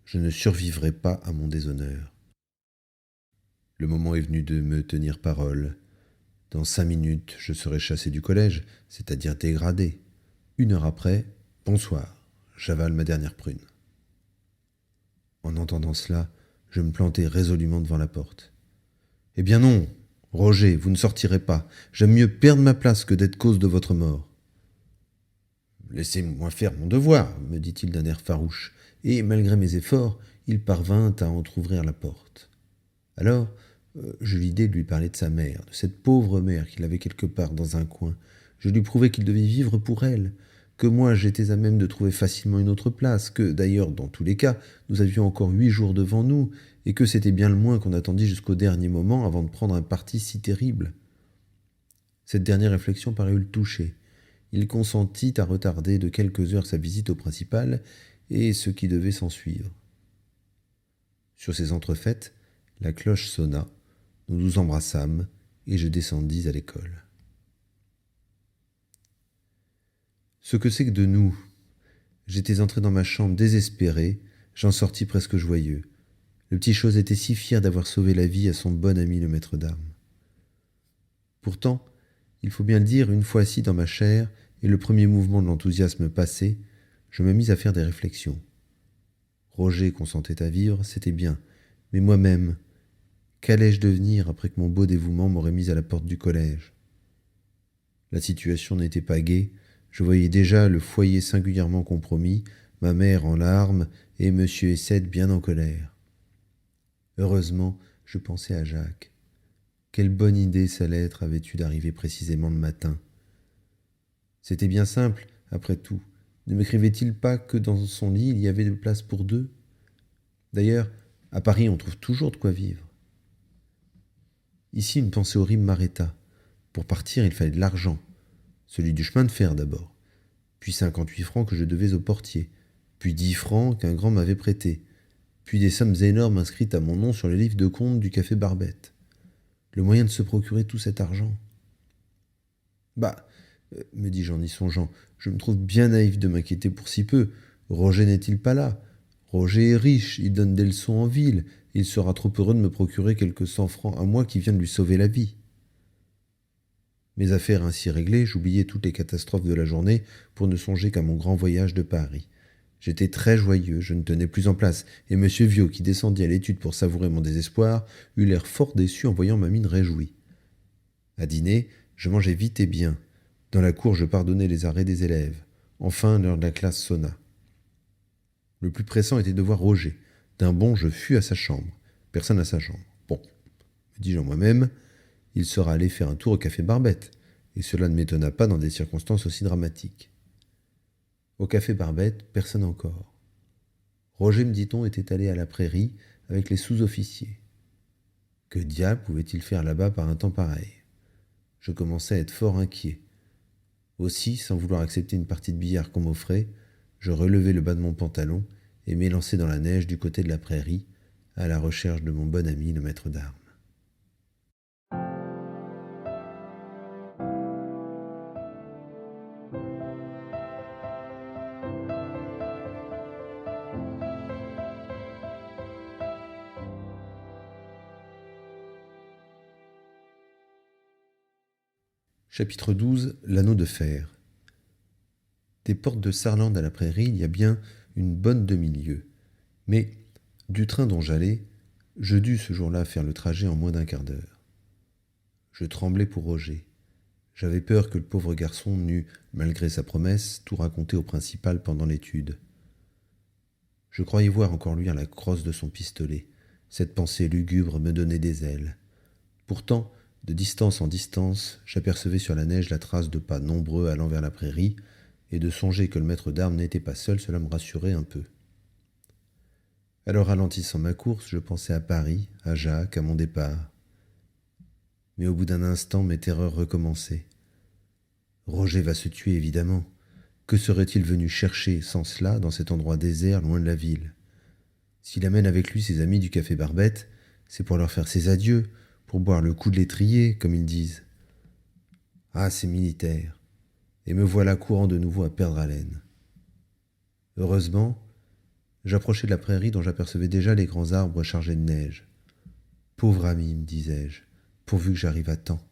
je ne survivrais pas à mon déshonneur. Le moment est venu de me tenir parole. Dans 5 minutes, je serai chassé du collège, c'est-à-dire dégradé. 1 heure après, bonsoir, j'avale ma dernière prune. » En entendant cela, je me plantai résolument devant la porte. « Eh bien non, Roger, vous ne sortirez pas. J'aime mieux perdre ma place que d'être cause de votre mort. »« Laissez-moi faire mon devoir, » me dit-il d'un air farouche, et, malgré mes efforts, il parvint à entr'ouvrir la porte. Alors, j'eus l'idée de lui parler de sa mère, de cette pauvre mère qu'il avait quelque part dans un coin. Je lui prouvai qu'il devait vivre pour elle, que moi j'étais à même de trouver facilement une autre place, que d'ailleurs, dans tous les cas, nous avions encore 8 jours devant nous, et que c'était bien le moins qu'on attendît jusqu'au dernier moment avant de prendre un parti si terrible. Cette dernière réflexion parut le toucher. Il consentit à retarder de quelques heures sa visite au principal et ce qui devait s'ensuivre. Sur ces entrefaites, la cloche sonna, nous nous embrassâmes et je descendis à l'école. Ce que c'est que de nous. J'étais entré dans ma chambre désespéré, j'en sortis presque joyeux. Le petit chose était si fier d'avoir sauvé la vie à son bon ami le maître d'armes. Pourtant, il faut bien le dire, une fois assis dans ma chaire et le premier mouvement de l'enthousiasme passé, je me mis à faire des réflexions. Roger consentait à vivre, c'était bien, mais moi-même, qu'allais-je devenir après que mon beau dévouement m'aurait mis à la porte du collège? La situation n'était pas gaie, je voyais déjà le foyer singulièrement compromis, ma mère en larmes et M. Essed bien en colère. Heureusement, je pensais à Jacques. Quelle bonne idée sa lettre avait eue d'arriver précisément le matin. C'était bien simple, après tout. Ne m'écrivait-il pas que dans son lit il y avait de place pour 2? D'ailleurs, à Paris on trouve toujours de quoi vivre. Ici, une pensée horrible m'arrêta. Pour partir, il fallait de l'argent. Celui du chemin de fer d'abord, puis 58 francs que je devais au portier, puis 10 francs qu'un grand m'avait prêtés, puis des sommes énormes inscrites à mon nom sur le livre de compte du café Barbette. Le moyen de se procurer tout cet argent. « Bah, me dis-je en y songeant, je me trouve bien naïf de m'inquiéter pour si peu. Roger n'est-il pas là? Roger est riche, il donne des leçons en ville, il sera trop heureux de me procurer quelques 100 francs à moi qui viennent lui sauver la vie. » Mes affaires ainsi réglées, j'oubliais toutes les catastrophes de la journée pour ne songer qu'à mon grand voyage de Paris. J'étais très joyeux, je ne tenais plus en place, et M. Viau, qui descendit à l'étude pour savourer mon désespoir, eut l'air fort déçu en voyant ma mine réjouie. À dîner, je mangeais vite et bien. Dans la cour, je pardonnais les arrêts des élèves. Enfin, l'heure de la classe sonna. Le plus pressant était de voir Roger. D'un bond, je fus à sa chambre. Personne à sa chambre. Bon, me dis-je en moi-même, il sera allé faire un tour au café Barbette, et cela ne m'étonna pas dans des circonstances aussi dramatiques. Au café Barbette, personne encore. Roger, me dit-on, était allé à la prairie avec les sous-officiers. Que diable pouvait-il faire là-bas par un temps pareil? Je commençais à être fort inquiet. Aussi, sans vouloir accepter une partie de billard qu'on m'offrait, je relevai le bas de mon pantalon et m'élançai dans la neige du côté de la prairie, à la recherche de mon bon ami le maître d'armes. Chapitre 12. L'anneau de fer. Des portes de Sarlande à la prairie, il y a bien une bonne demi-lieue. Mais, du train dont j'allais, je dus ce jour-là faire le trajet en moins d'un quart d'heure. Je tremblais pour Roger. J'avais peur que le pauvre garçon n'eût, malgré sa promesse, tout raconté au principal pendant l'étude. Je croyais voir encore luire la crosse de son pistolet. Cette pensée lugubre me donnait des ailes. Pourtant, de distance en distance, j'apercevais sur la neige la trace de pas nombreux allant vers la prairie, et de songer que le maître d'armes n'était pas seul, cela me rassurait un peu. Alors, ralentissant ma course, je pensais à Paris, à Jacques, à mon départ. Mais au bout d'un instant, mes terreurs recommençaient. Roger va se tuer, évidemment. Que serait-il venu chercher sans cela dans cet endroit désert, loin de la ville? S'il amène avec lui ses amis du café Barbette, c'est pour leur faire ses adieux, pour boire le coup de l'étrier, comme ils disent. Ah, ces militaires! Et me voilà courant de nouveau à perdre haleine. Heureusement, j'approchais de la prairie dont j'apercevais déjà les grands arbres chargés de neige. Pauvre ami, me disais-je, pourvu que j'arrive à temps.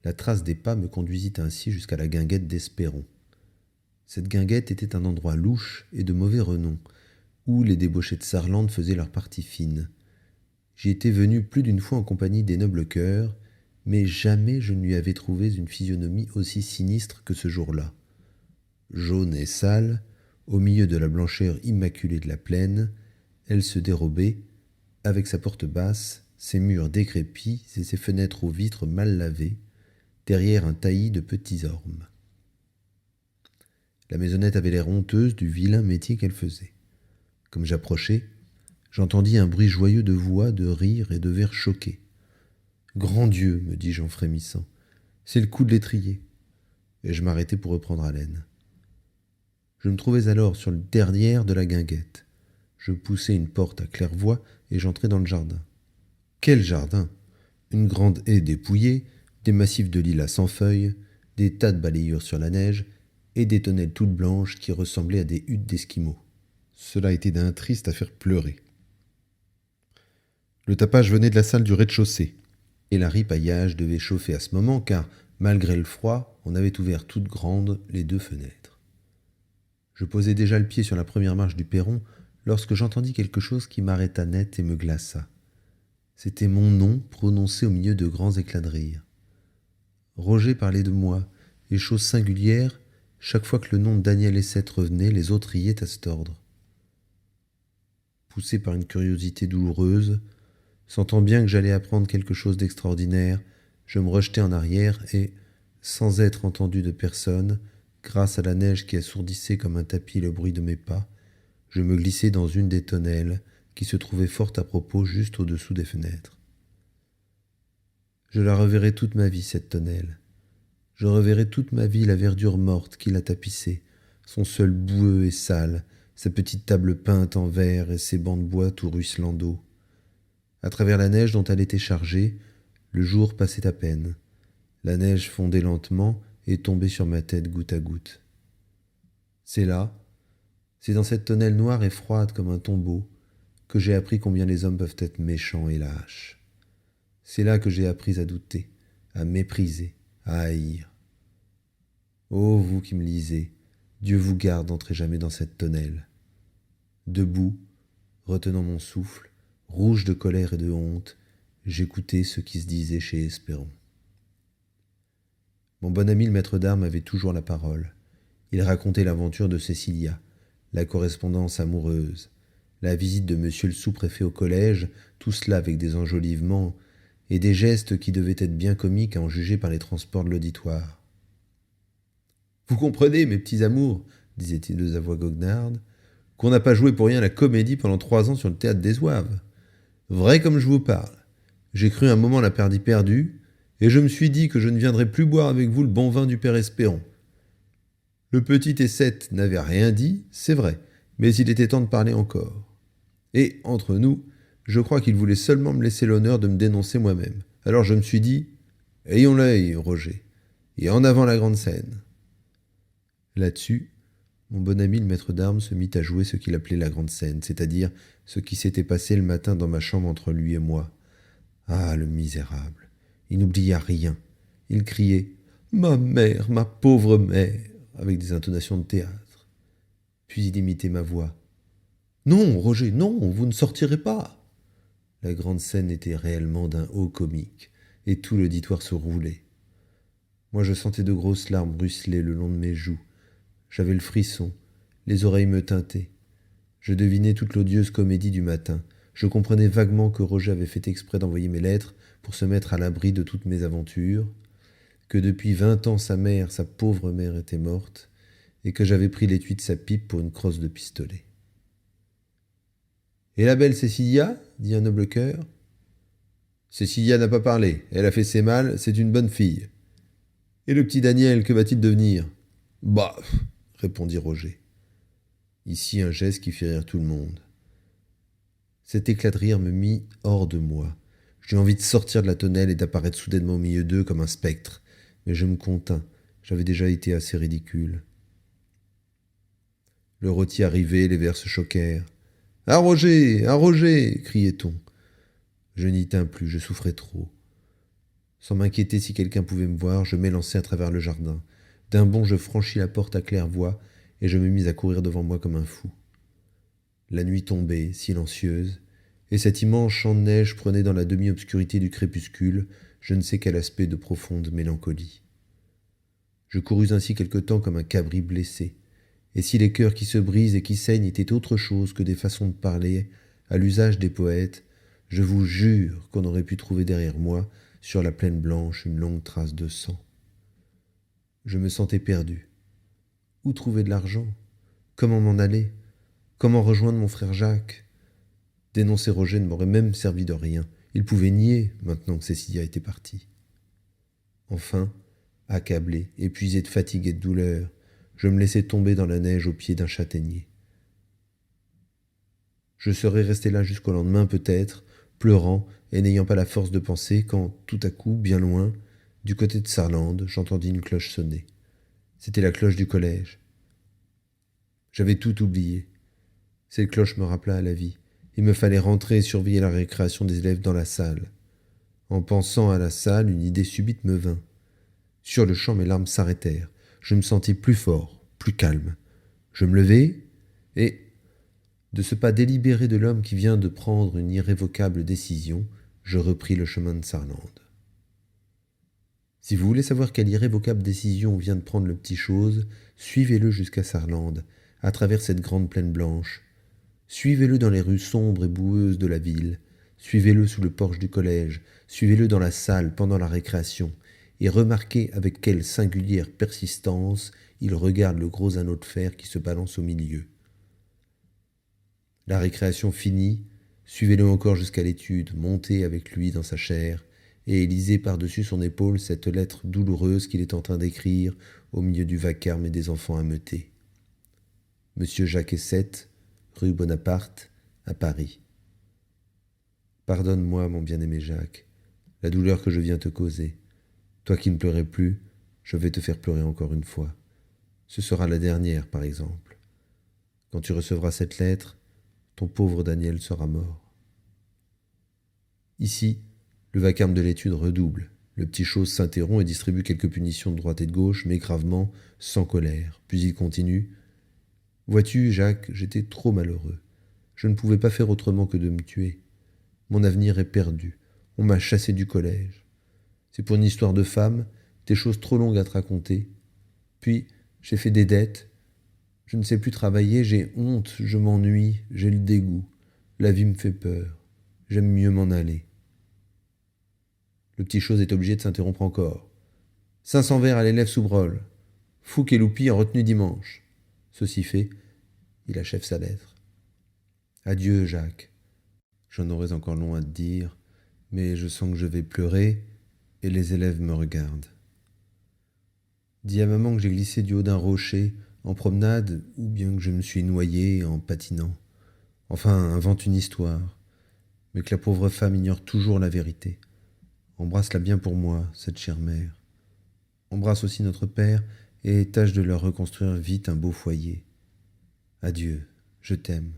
La trace des pas me conduisit ainsi jusqu'à la guinguette d'Esperon. Cette guinguette était un endroit louche et de mauvais renom, où les débauchés de Sarlande faisaient leur partie fine. J'y étais venu plus d'une fois en compagnie des nobles cœurs, mais jamais je ne lui avais trouvé une physionomie aussi sinistre que ce jour-là. Jaune et sale, au milieu de la blancheur immaculée de la plaine, elle se dérobait, avec sa porte basse, ses murs décrépits et ses fenêtres aux vitres mal lavées, derrière un taillis de petits ormes. La maisonnette avait l'air honteuse du vilain métier qu'elle faisait. Comme j'approchais, j'entendis un bruit joyeux de voix, de rires et de verres choqués. « Grand Dieu !» me dis-je en frémissant. « C'est le coup de l'étrier !» Et je m'arrêtai pour reprendre haleine. Je me trouvais alors sur le derrière de la guinguette. Je poussai une porte à claire-voie et j'entrai dans le jardin. Quel jardin! Une grande haie dépouillée, des massifs de lilas sans feuilles, des tas de balayures sur la neige et des tonnelles toutes blanches qui ressemblaient à des huttes d'esquimaux. Cela était d'un triste à faire pleurer. Le tapage venait de la salle du rez-de-chaussée, et la ripaillage devait chauffer à ce moment car, malgré le froid, on avait ouvert toutes grandes les deux fenêtres. Je posais déjà le pied sur la première marche du perron lorsque j'entendis quelque chose qui m'arrêta net et me glaça. C'était mon nom prononcé au milieu de grands éclats de rire. Roger parlait de moi, et chose singulière, chaque fois que le nom de Daniel Essette revenait, les autres riaient à cet ordre. Poussé par une curiosité douloureuse, sentant bien que j'allais apprendre quelque chose d'extraordinaire, je me rejetai en arrière et, sans être entendu de personne, grâce à la neige qui assourdissait comme un tapis le bruit de mes pas, je me glissai dans une des tonnelles qui se trouvait fort à propos juste au-dessous des fenêtres. Je la reverrai toute ma vie, cette tonnelle. Je reverrai toute ma vie la verdure morte qui la tapissait, son sol boueux et sale, sa petite table peinte en verre et ses bancs de bois tout ruisselant d'eau. À travers la neige dont elle était chargée, le jour passait à peine. La neige fondait lentement et tombait sur ma tête goutte à goutte. C'est là, c'est dans cette tonnelle noire et froide comme un tombeau, que j'ai appris combien les hommes peuvent être méchants et lâches. C'est là que j'ai appris à douter, à mépriser, à haïr. Ô vous qui me lisez, Dieu vous garde d'entrer jamais dans cette tonnelle. Debout, retenant mon souffle, rouge de colère et de honte, j'écoutais ce qui se disait chez Espéron. Mon bon ami le maître d'armes avait toujours la parole. Il racontait l'aventure de Cécilia, la correspondance amoureuse, la visite de monsieur le sous-préfet au collège, tout cela avec des enjolivements et des gestes qui devaient être bien comiques à en juger par les transports de l'auditoire. « Vous comprenez, mes petits amours, disait-il de sa voix goguenarde, qu'on n'a pas joué pour rien la comédie pendant 3 ans sur le théâtre des Zouaves. Vrai comme je vous parle. J'ai cru un moment la perdue perdue, et je me suis dit que je ne viendrais plus boire avec vous le bon vin du père Espéron. Le petit Essette n'avait rien dit, c'est vrai, mais il était temps de parler encore. Et, entre nous, je crois qu'il voulait seulement me laisser l'honneur de me dénoncer moi-même. Alors je me suis dit, ayons l'œil, Roger, et en avant la grande scène. Là-dessus, mon bon ami le maître d'armes se mit à jouer ce qu'il appelait la grande scène, c'est-à-dire ce qui s'était passé le matin dans ma chambre entre lui et moi. Ah, le misérable! Il n'oublia rien. Il criait « Ma mère, ma pauvre mère !» avec des intonations de théâtre. Puis il imitait ma voix. « Non, Roger, non, vous ne sortirez pas !» La grande scène était réellement d'un haut comique, et tout l'auditoire se roulait. Moi, je sentais de grosses larmes ruisseler le long de mes joues. J'avais le frisson, les oreilles me tintaient. Je devinais toute l'odieuse comédie du matin. Je comprenais vaguement que Roger avait fait exprès d'envoyer mes lettres pour se mettre à l'abri de toutes mes aventures, que depuis 20 ans sa mère, sa pauvre mère, était morte, et que j'avais pris l'étui de sa pipe pour une crosse de pistolet. « Et la belle Cécilia ?» dit un noble cœur. « Cécilia n'a pas parlé, elle a fait ses malles, c'est une bonne fille. Et le petit Daniel, que va-t-il devenir ?»« Bah !» répondit Roger. Ici un geste qui fit rire tout le monde. Cet éclat de rire me mit hors de moi. J'eus envie de sortir de la tonnelle et d'apparaître soudainement au milieu d'eux comme un spectre, mais je me contins, j'avais déjà été assez ridicule. Le rôti arrivait, les verres se choquèrent. « Un Roger, criait-on. Je n'y tins plus, je souffrais trop. Sans m'inquiéter si quelqu'un pouvait me voir, je m'élançai à travers le jardin. D'un bond, je franchis la porte à claire-voie et je me mis à courir devant moi comme un fou. La nuit tombait, silencieuse, et cet immense champ de neige prenait dans la demi-obscurité du crépuscule je ne sais quel aspect de profonde mélancolie. Je courus ainsi quelque temps comme un cabri blessé, et si les cœurs qui se brisent et qui saignent étaient autre chose que des façons de parler à l'usage des poètes, je vous jure qu'on aurait pu trouver derrière moi, sur la plaine blanche, une longue trace de sang. Je me sentais perdu. Où trouver de l'argent? Comment m'en aller? Comment rejoindre mon frère Jacques? Dénoncer Roger ne m'aurait même servi de rien. Il pouvait nier, maintenant que Cécilia était partie. Enfin, accablé, épuisé de fatigue et de douleur, je me laissai tomber dans la neige au pied d'un châtaignier. Je serais resté là jusqu'au lendemain peut-être, pleurant et n'ayant pas la force de penser, quand, tout à coup, bien loin, du côté de Sarlande, j'entendis une cloche sonner. C'était la cloche du collège. J'avais tout oublié. Cette cloche me rappela à la vie. Il me fallait rentrer et surveiller la récréation des élèves dans la salle. En pensant à la salle, une idée subite me vint. Sur-le-champ, mes larmes s'arrêtèrent. Je me sentis plus fort, plus calme. Je me levai et, de ce pas délibéré de l'homme qui vient de prendre une irrévocable décision, je repris le chemin de Sarlande. Si vous voulez savoir quelle irrévocable décision vient de prendre le petit chose, suivez-le jusqu'à Sarlande, à travers cette grande plaine blanche. Suivez-le dans les rues sombres et boueuses de la ville. Suivez-le sous le porche du collège. Suivez-le dans la salle pendant la récréation. Et remarquez avec quelle singulière persistance il regarde le gros anneau de fer qui se balance au milieu. La récréation finie, suivez-le encore jusqu'à l'étude, montez avec lui dans sa chaire, et lisez par-dessus son épaule cette lettre douloureuse qu'il est en train d'écrire au milieu du vacarme et des enfants ameutés. Monsieur Jacques Essette, rue Bonaparte, à Paris. Pardonne-moi, mon bien-aimé Jacques, la douleur que je viens te causer. Toi qui ne pleurais plus, je vais te faire pleurer encore une fois. Ce sera la dernière, par exemple. Quand tu recevras cette lettre, ton pauvre Daniel sera mort. Ici, le vacarme de l'étude redouble. Le petit chose s'interrompt et distribue quelques punitions de droite et de gauche, mais gravement, sans colère. Puis il continue. « Vois-tu, Jacques, j'étais trop malheureux. Je ne pouvais pas faire autrement que de me tuer. Mon avenir est perdu. On m'a chassé du collège. C'est pour une histoire de femme, des choses trop longues à te raconter. Puis, j'ai fait des dettes. Je ne sais plus travailler, j'ai honte, je m'ennuie, j'ai le dégoût. La vie me fait peur. J'aime mieux m'en aller. » Le petit chose est obligé de s'interrompre encore. « 500 vers à l'élève Soubrol. Fouque et Loupi en retenue dimanche. Ceci fait, il achève sa lettre. Adieu, Jacques. J'en aurais encore long à te dire, mais je sens que je vais pleurer et les élèves me regardent. Dis à maman que j'ai glissé du haut d'un rocher en promenade ou bien que je me suis noyé en patinant. Enfin, invente une histoire, mais que la pauvre femme ignore toujours la vérité. Embrasse-la bien pour moi, cette chère mère. Embrasse aussi notre père et tâche de leur reconstruire vite un beau foyer. Adieu, je t'aime.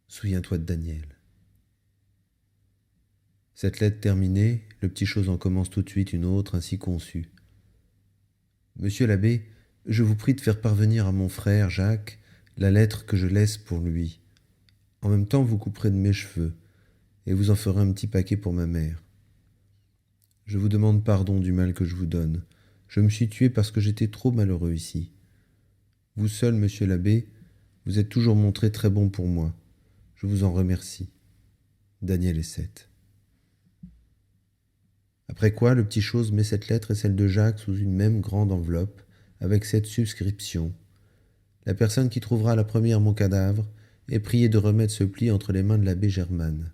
Souviens-toi de Daniel. Cette lettre terminée, le petit chose en commence tout de suite une autre ainsi conçue. Monsieur l'abbé, je vous prie de faire parvenir à mon frère Jacques la lettre que je laisse pour lui. En même temps, vous couperez de mes cheveux et vous en ferez un petit paquet pour ma mère. Je vous demande pardon du mal que je vous donne. Je me suis tué parce que j'étais trop malheureux ici. Vous seul, monsieur l'abbé, vous êtes toujours montré très bon pour moi. Je vous en remercie. Daniel et Seth. Après quoi, le petit chose met cette lettre et celle de Jacques sous une même grande enveloppe, avec cette subscription. La personne qui trouvera la première mon cadavre est priée de remettre ce pli entre les mains de l'abbé Germane.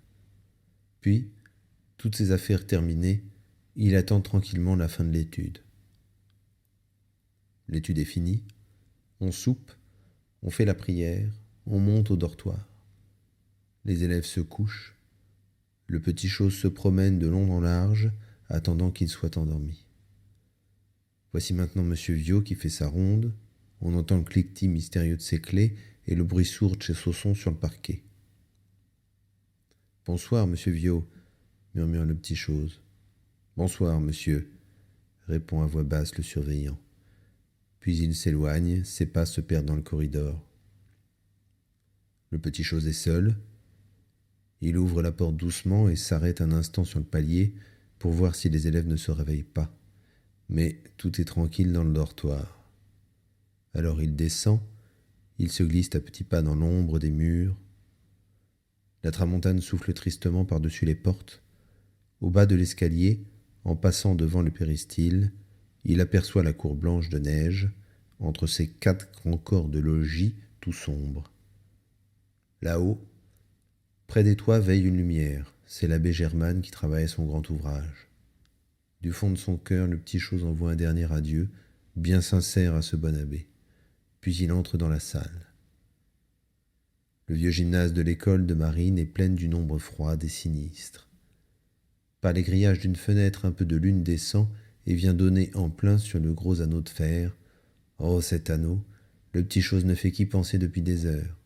Puis, toutes ses affaires terminées, il attend tranquillement la fin de l'étude. L'étude est finie, on soupe, on fait la prière, on monte au dortoir. Les élèves se couchent, le petit chose se promène de long en large, attendant qu'il soit endormi. Voici maintenant Monsieur Viot qui fait sa ronde, on entend le cliquetis mystérieux de ses clés et le bruit sourd de chez Sausson sur le parquet. « Bonsoir, Monsieur Viot, » murmure le petit chose. « Bonsoir, monsieur, » répond à voix basse le surveillant. Puis il s'éloigne, ses pas se perdent dans le corridor. Le petit chose est seul. Il ouvre la porte doucement et s'arrête un instant sur le palier pour voir si les élèves ne se réveillent pas. Mais tout est tranquille dans le dortoir. Alors il descend, il se glisse à petits pas dans l'ombre des murs. La tramontane souffle tristement par-dessus les portes. Au bas de l'escalier, en passant devant le péristyle, il aperçoit la cour blanche de neige, entre ses 4 grands corps de logis tout sombres. Là-haut, près des toits veille une lumière, c'est l'abbé Germane qui travaille à son grand ouvrage. Du fond de son cœur, le petit chose envoie un dernier adieu, bien sincère à ce bon abbé. Puis il entre dans la salle. Le vieux gymnase de l'école de marine est plein d'une ombre froide et sinistre. Par les grillages d'une fenêtre, un peu de lune descend et vient donner en plein sur le gros anneau de fer. Oh, cet anneau, le petit chose ne fait qu'y penser depuis des heures.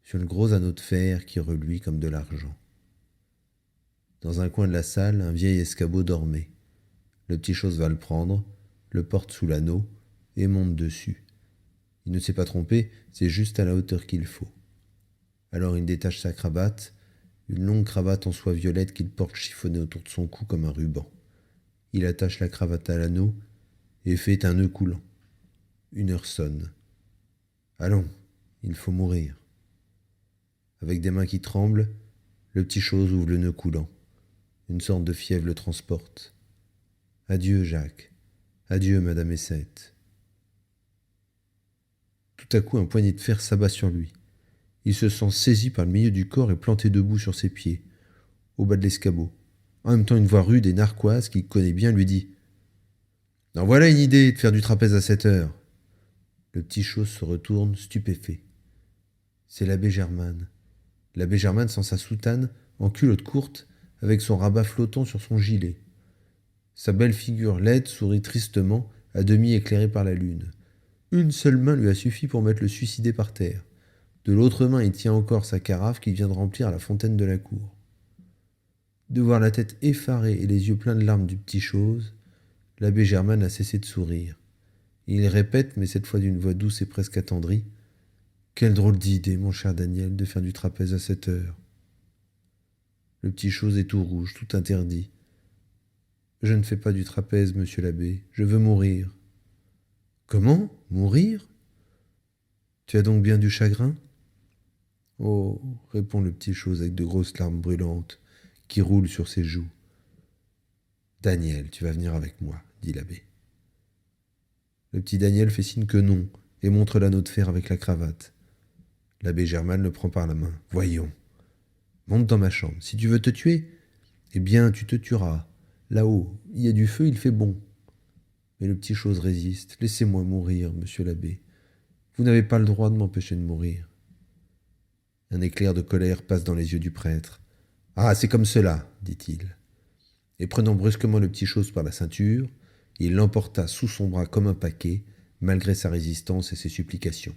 Sur le gros anneau de fer qui reluit comme de l'argent. Dans un coin de la salle, un vieil escabeau dormait. Le petit chose va le prendre, le porte sous l'anneau et monte dessus. Il ne s'est pas trompé, c'est juste à la hauteur qu'il faut. Alors il détache sa cravate, une longue cravate en soie violette qu'il porte chiffonnée autour de son cou comme un ruban. Il attache la cravate à l'anneau et fait un nœud coulant. 1 heure sonne. Allons, il faut mourir. Avec des mains qui tremblent, le petit chose ouvre le nœud coulant. Une sorte de fièvre le transporte. Adieu, Jacques. Adieu, Madame Essette. Tout à coup, un poignet de fer s'abat sur lui. Il se sent saisi par le milieu du corps et planté debout sur ses pieds, au bas de l'escabeau. En même temps, une voix rude et narquoise qu'il connaît bien lui dit « En voilà une idée de faire du trapèze à 7 heures. » Le petit chose se retourne, stupéfait. C'est l'abbé Germane. L'abbé Germane, sans sa soutane, en culotte courte, avec son rabat flottant sur son gilet. Sa belle figure laide sourit tristement, à demi éclairée par la lune. Une seule main lui a suffi pour mettre le suicidé par terre. De l'autre main, il tient encore sa carafe qu'il vient de remplir à la fontaine de la cour. De voir la tête effarée et les yeux pleins de larmes du petit chose, l'abbé Germane a cessé de sourire. Il répète, mais cette fois d'une voix douce et presque attendrie, « Quelle drôle d'idée, mon cher Daniel, de faire du trapèze à 7 heures. » Le petit chose est tout rouge, tout interdit. « Je ne fais pas du trapèze, monsieur l'abbé, je veux mourir. »« Comment ? Mourir ? Tu as donc bien du chagrin ?»« Oh, répond le petit chose avec de grosses larmes brûlantes qui roulent sur ses joues. Daniel, tu vas venir avec moi, dit l'abbé. Le petit Daniel fait signe que non, et montre l'anneau de fer avec la cravate. L'abbé Germane le prend par la main. « Voyons. Monte dans ma chambre. Si tu veux te tuer, eh bien, tu te tueras. Là-haut, il y a du feu, il fait bon. » Mais le petit chose résiste. « Laissez-moi mourir, monsieur l'abbé. Vous n'avez pas le droit de m'empêcher de mourir. » Un éclair de colère passe dans les yeux du prêtre. « Ah, c'est comme cela, dit-il. » Et prenant brusquement le petit chose par la ceinture, il l'emporta sous son bras comme un paquet, malgré sa résistance et ses supplications.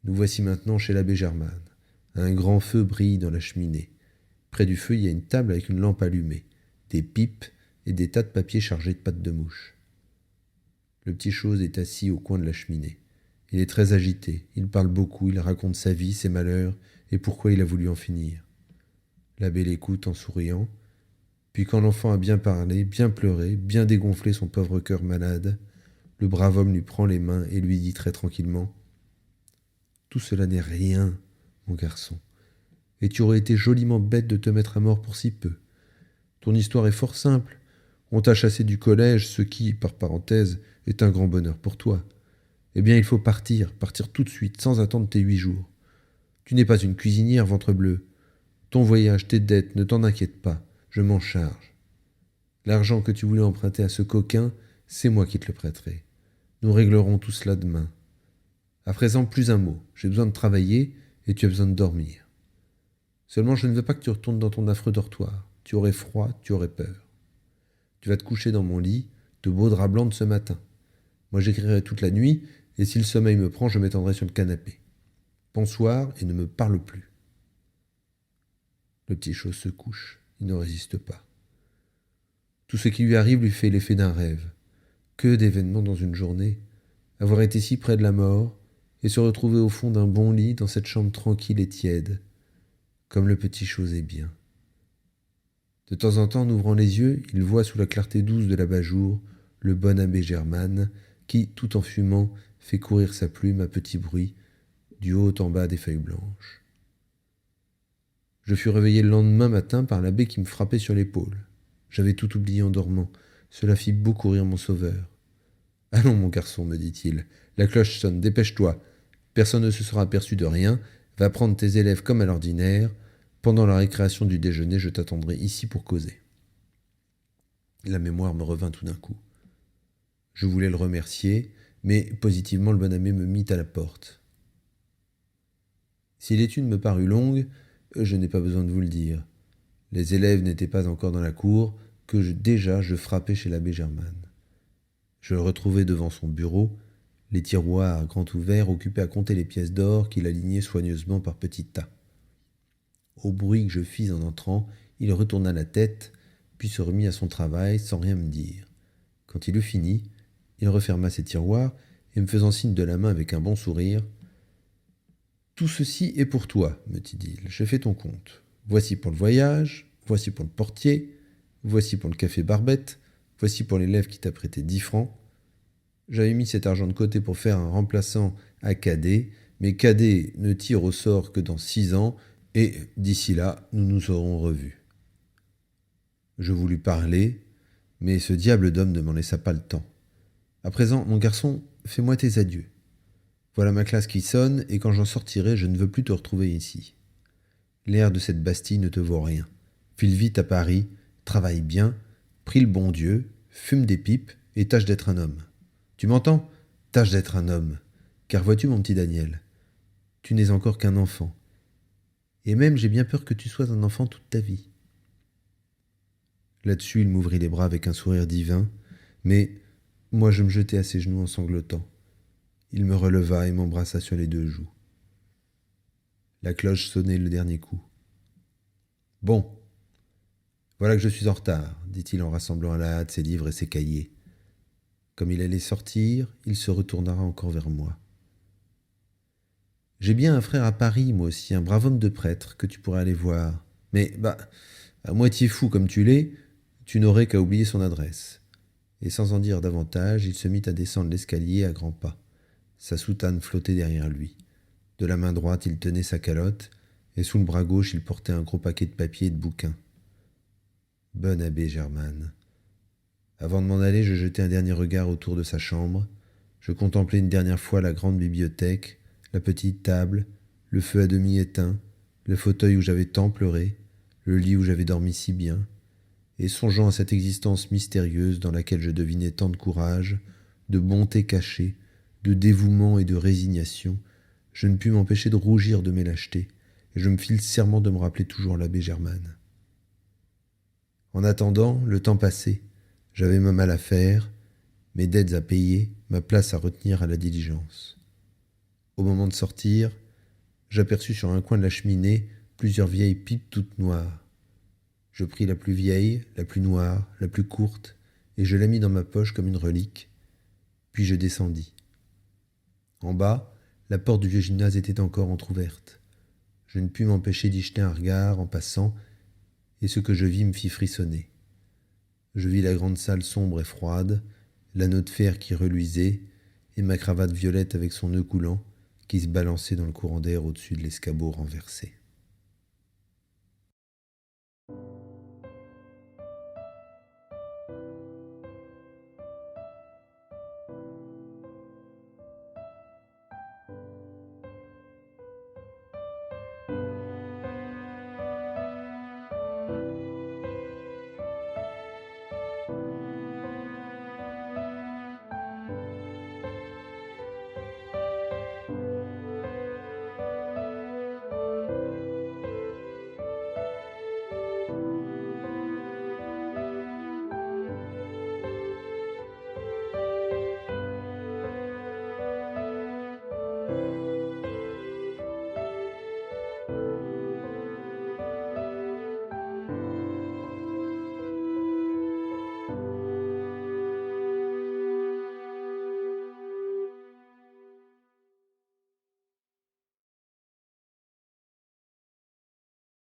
Nous voici maintenant chez l'abbé Germane. Un grand feu brille dans la cheminée. Près du feu, il y a une table avec une lampe allumée, des pipes et des tas de papier chargés de pâte de mouche. Le petit chose est assis au coin de la cheminée. Il est très agité, il parle beaucoup, il raconte sa vie, ses malheurs et pourquoi il a voulu en finir. L'abbé l'écoute en souriant, puis quand l'enfant a bien parlé, bien pleuré, bien dégonflé son pauvre cœur malade, le brave homme lui prend les mains et lui dit très tranquillement « Tout cela n'est rien, mon garçon, et tu aurais été joliment bête de te mettre à mort pour si peu. Ton histoire est fort simple. On t'a chassé du collège, ce qui, par parenthèse, est un grand bonheur pour toi. Eh bien, il faut partir tout de suite, sans attendre tes 8 jours. Tu n'es pas une cuisinière, ventrebleu. Ton voyage, tes dettes, ne t'en inquiète pas, je m'en charge. L'argent que tu voulais emprunter à ce coquin, c'est moi qui te le prêterai. Nous réglerons tout cela demain. À présent, plus un mot. J'ai besoin de travailler et tu as besoin de dormir. Seulement, je ne veux pas que tu retournes dans ton affreux dortoir. Tu aurais froid, tu aurais peur. Tu vas te coucher dans mon lit, de beaux draps blancs de ce matin. Moi, j'écrirai toute la nuit, et si le sommeil me prend, je m'étendrai sur le canapé. Bonsoir, et ne me parle plus. » Le petit chose se couche. Il ne résiste pas. Tout ce qui lui arrive lui fait l'effet d'un rêve. Que d'événements dans une journée. Avoir été si près de la mort, et se retrouver au fond d'un bon lit dans cette chambre tranquille et tiède, comme le petit chose est bien. De temps en temps, en ouvrant les yeux, il voit sous la clarté douce de l'abat-jour le bon abbé Germane qui, tout en fumant, fait courir sa plume à petit bruit du haut en bas des feuilles blanches. Je fus réveillé le lendemain matin par l'abbé qui me frappait sur l'épaule. J'avais tout oublié en dormant. Cela fit beaucoup rire mon sauveur. « Allons, mon garçon, me dit-il, la cloche sonne, dépêche-toi. Personne ne se sera aperçu de rien. Va prendre tes élèves comme à l'ordinaire. Pendant la récréation du déjeuner, je t'attendrai ici pour causer. » La mémoire me revint tout d'un coup. Je voulais le remercier, mais positivement le bon abbé me mit à la porte. Si l'étude me parut longue, je n'ai pas besoin de vous le dire. Les élèves n'étaient pas encore dans la cour, que déjà je frappais chez l'abbé Germane. Je le retrouvai devant son bureau, les tiroirs grands ouverts, occupés à compter les pièces d'or qu'il alignait soigneusement par petits tas. Au bruit que je fis en entrant, il retourna la tête, puis se remit à son travail sans rien me dire. Quand il eut fini, il referma ses tiroirs et me faisant signe de la main avec un bon sourire, « Tout ceci est pour toi, me dit-il, je fais ton compte. Voici pour le voyage, voici pour le portier, voici pour le café Barbette, voici pour l'élève qui t'a prêté 10 francs. J'avais mis cet argent de côté pour faire un remplaçant à Cadet, mais Cadet ne tire au sort que dans 6 ans, et d'ici là, nous nous serons revus. » Je voulus parler, mais ce diable d'homme ne m'en laissa pas le temps. « À présent, mon garçon, fais-moi tes adieux. Voilà ma classe qui sonne, et quand j'en sortirai, je ne veux plus te retrouver ici. L'air de cette Bastille ne te vaut rien. File vite à Paris, travaille bien, prie le bon Dieu, fume des pipes, et tâche d'être un homme. Tu m'entends ? Tâche d'être un homme. Car vois-tu, mon petit Daniel, tu n'es encore qu'un enfant. Et même j'ai bien peur que tu sois un enfant toute ta vie. » Là-dessus, il m'ouvrit les bras avec un sourire divin, mais moi je me jetai à ses genoux en sanglotant. Il me releva et m'embrassa sur les 2 joues. La cloche sonnait le dernier coup. « Bon, voilà que je suis en retard, » dit-il en rassemblant à la hâte ses livres et ses cahiers. Comme il allait sortir, il se retourna encore vers moi. « J'ai bien un frère à Paris, moi aussi, un brave homme de prêtre, que tu pourrais aller voir. Mais, à moitié fou comme tu l'es, tu n'aurais qu'à oublier son adresse. » Et sans en dire davantage, il se mit à descendre l'escalier à grands pas. Sa soutane flottait derrière lui. De la main droite, il tenait sa calotte, et sous le bras gauche, il portait un gros paquet de papiers et de bouquins. Bon abbé Germane. Avant de m'en aller, je jetai un dernier regard autour de sa chambre. Je contemplai une dernière fois la grande bibliothèque, la petite table, le feu à demi éteint, le fauteuil où j'avais tant pleuré, le lit où j'avais dormi si bien, et songeant à cette existence mystérieuse dans laquelle je devinais tant de courage, de bonté cachée, de dévouement et de résignation, je ne pus m'empêcher de rougir de mes lâchetés, et je me fis le serment de me rappeler toujours l'abbé Germane. En attendant, le temps passait. J'avais ma malle à faire, mes dettes à payer, ma place à retenir à la diligence. Au moment de sortir, j'aperçus sur un coin de la cheminée plusieurs vieilles pipes toutes noires. Je pris la plus vieille, la plus noire, la plus courte, et je la mis dans ma poche comme une relique, puis je descendis. En bas, la porte du vieux gymnase était encore entr'ouverte. Je ne pus m'empêcher d'y jeter un regard en passant, et ce que je vis me fit frissonner. Je vis la grande salle sombre et froide, l'anneau de fer qui reluisait, et ma cravate violette avec son nœud coulant qui se balançait dans le courant d'air au-dessus de l'escabeau renversé.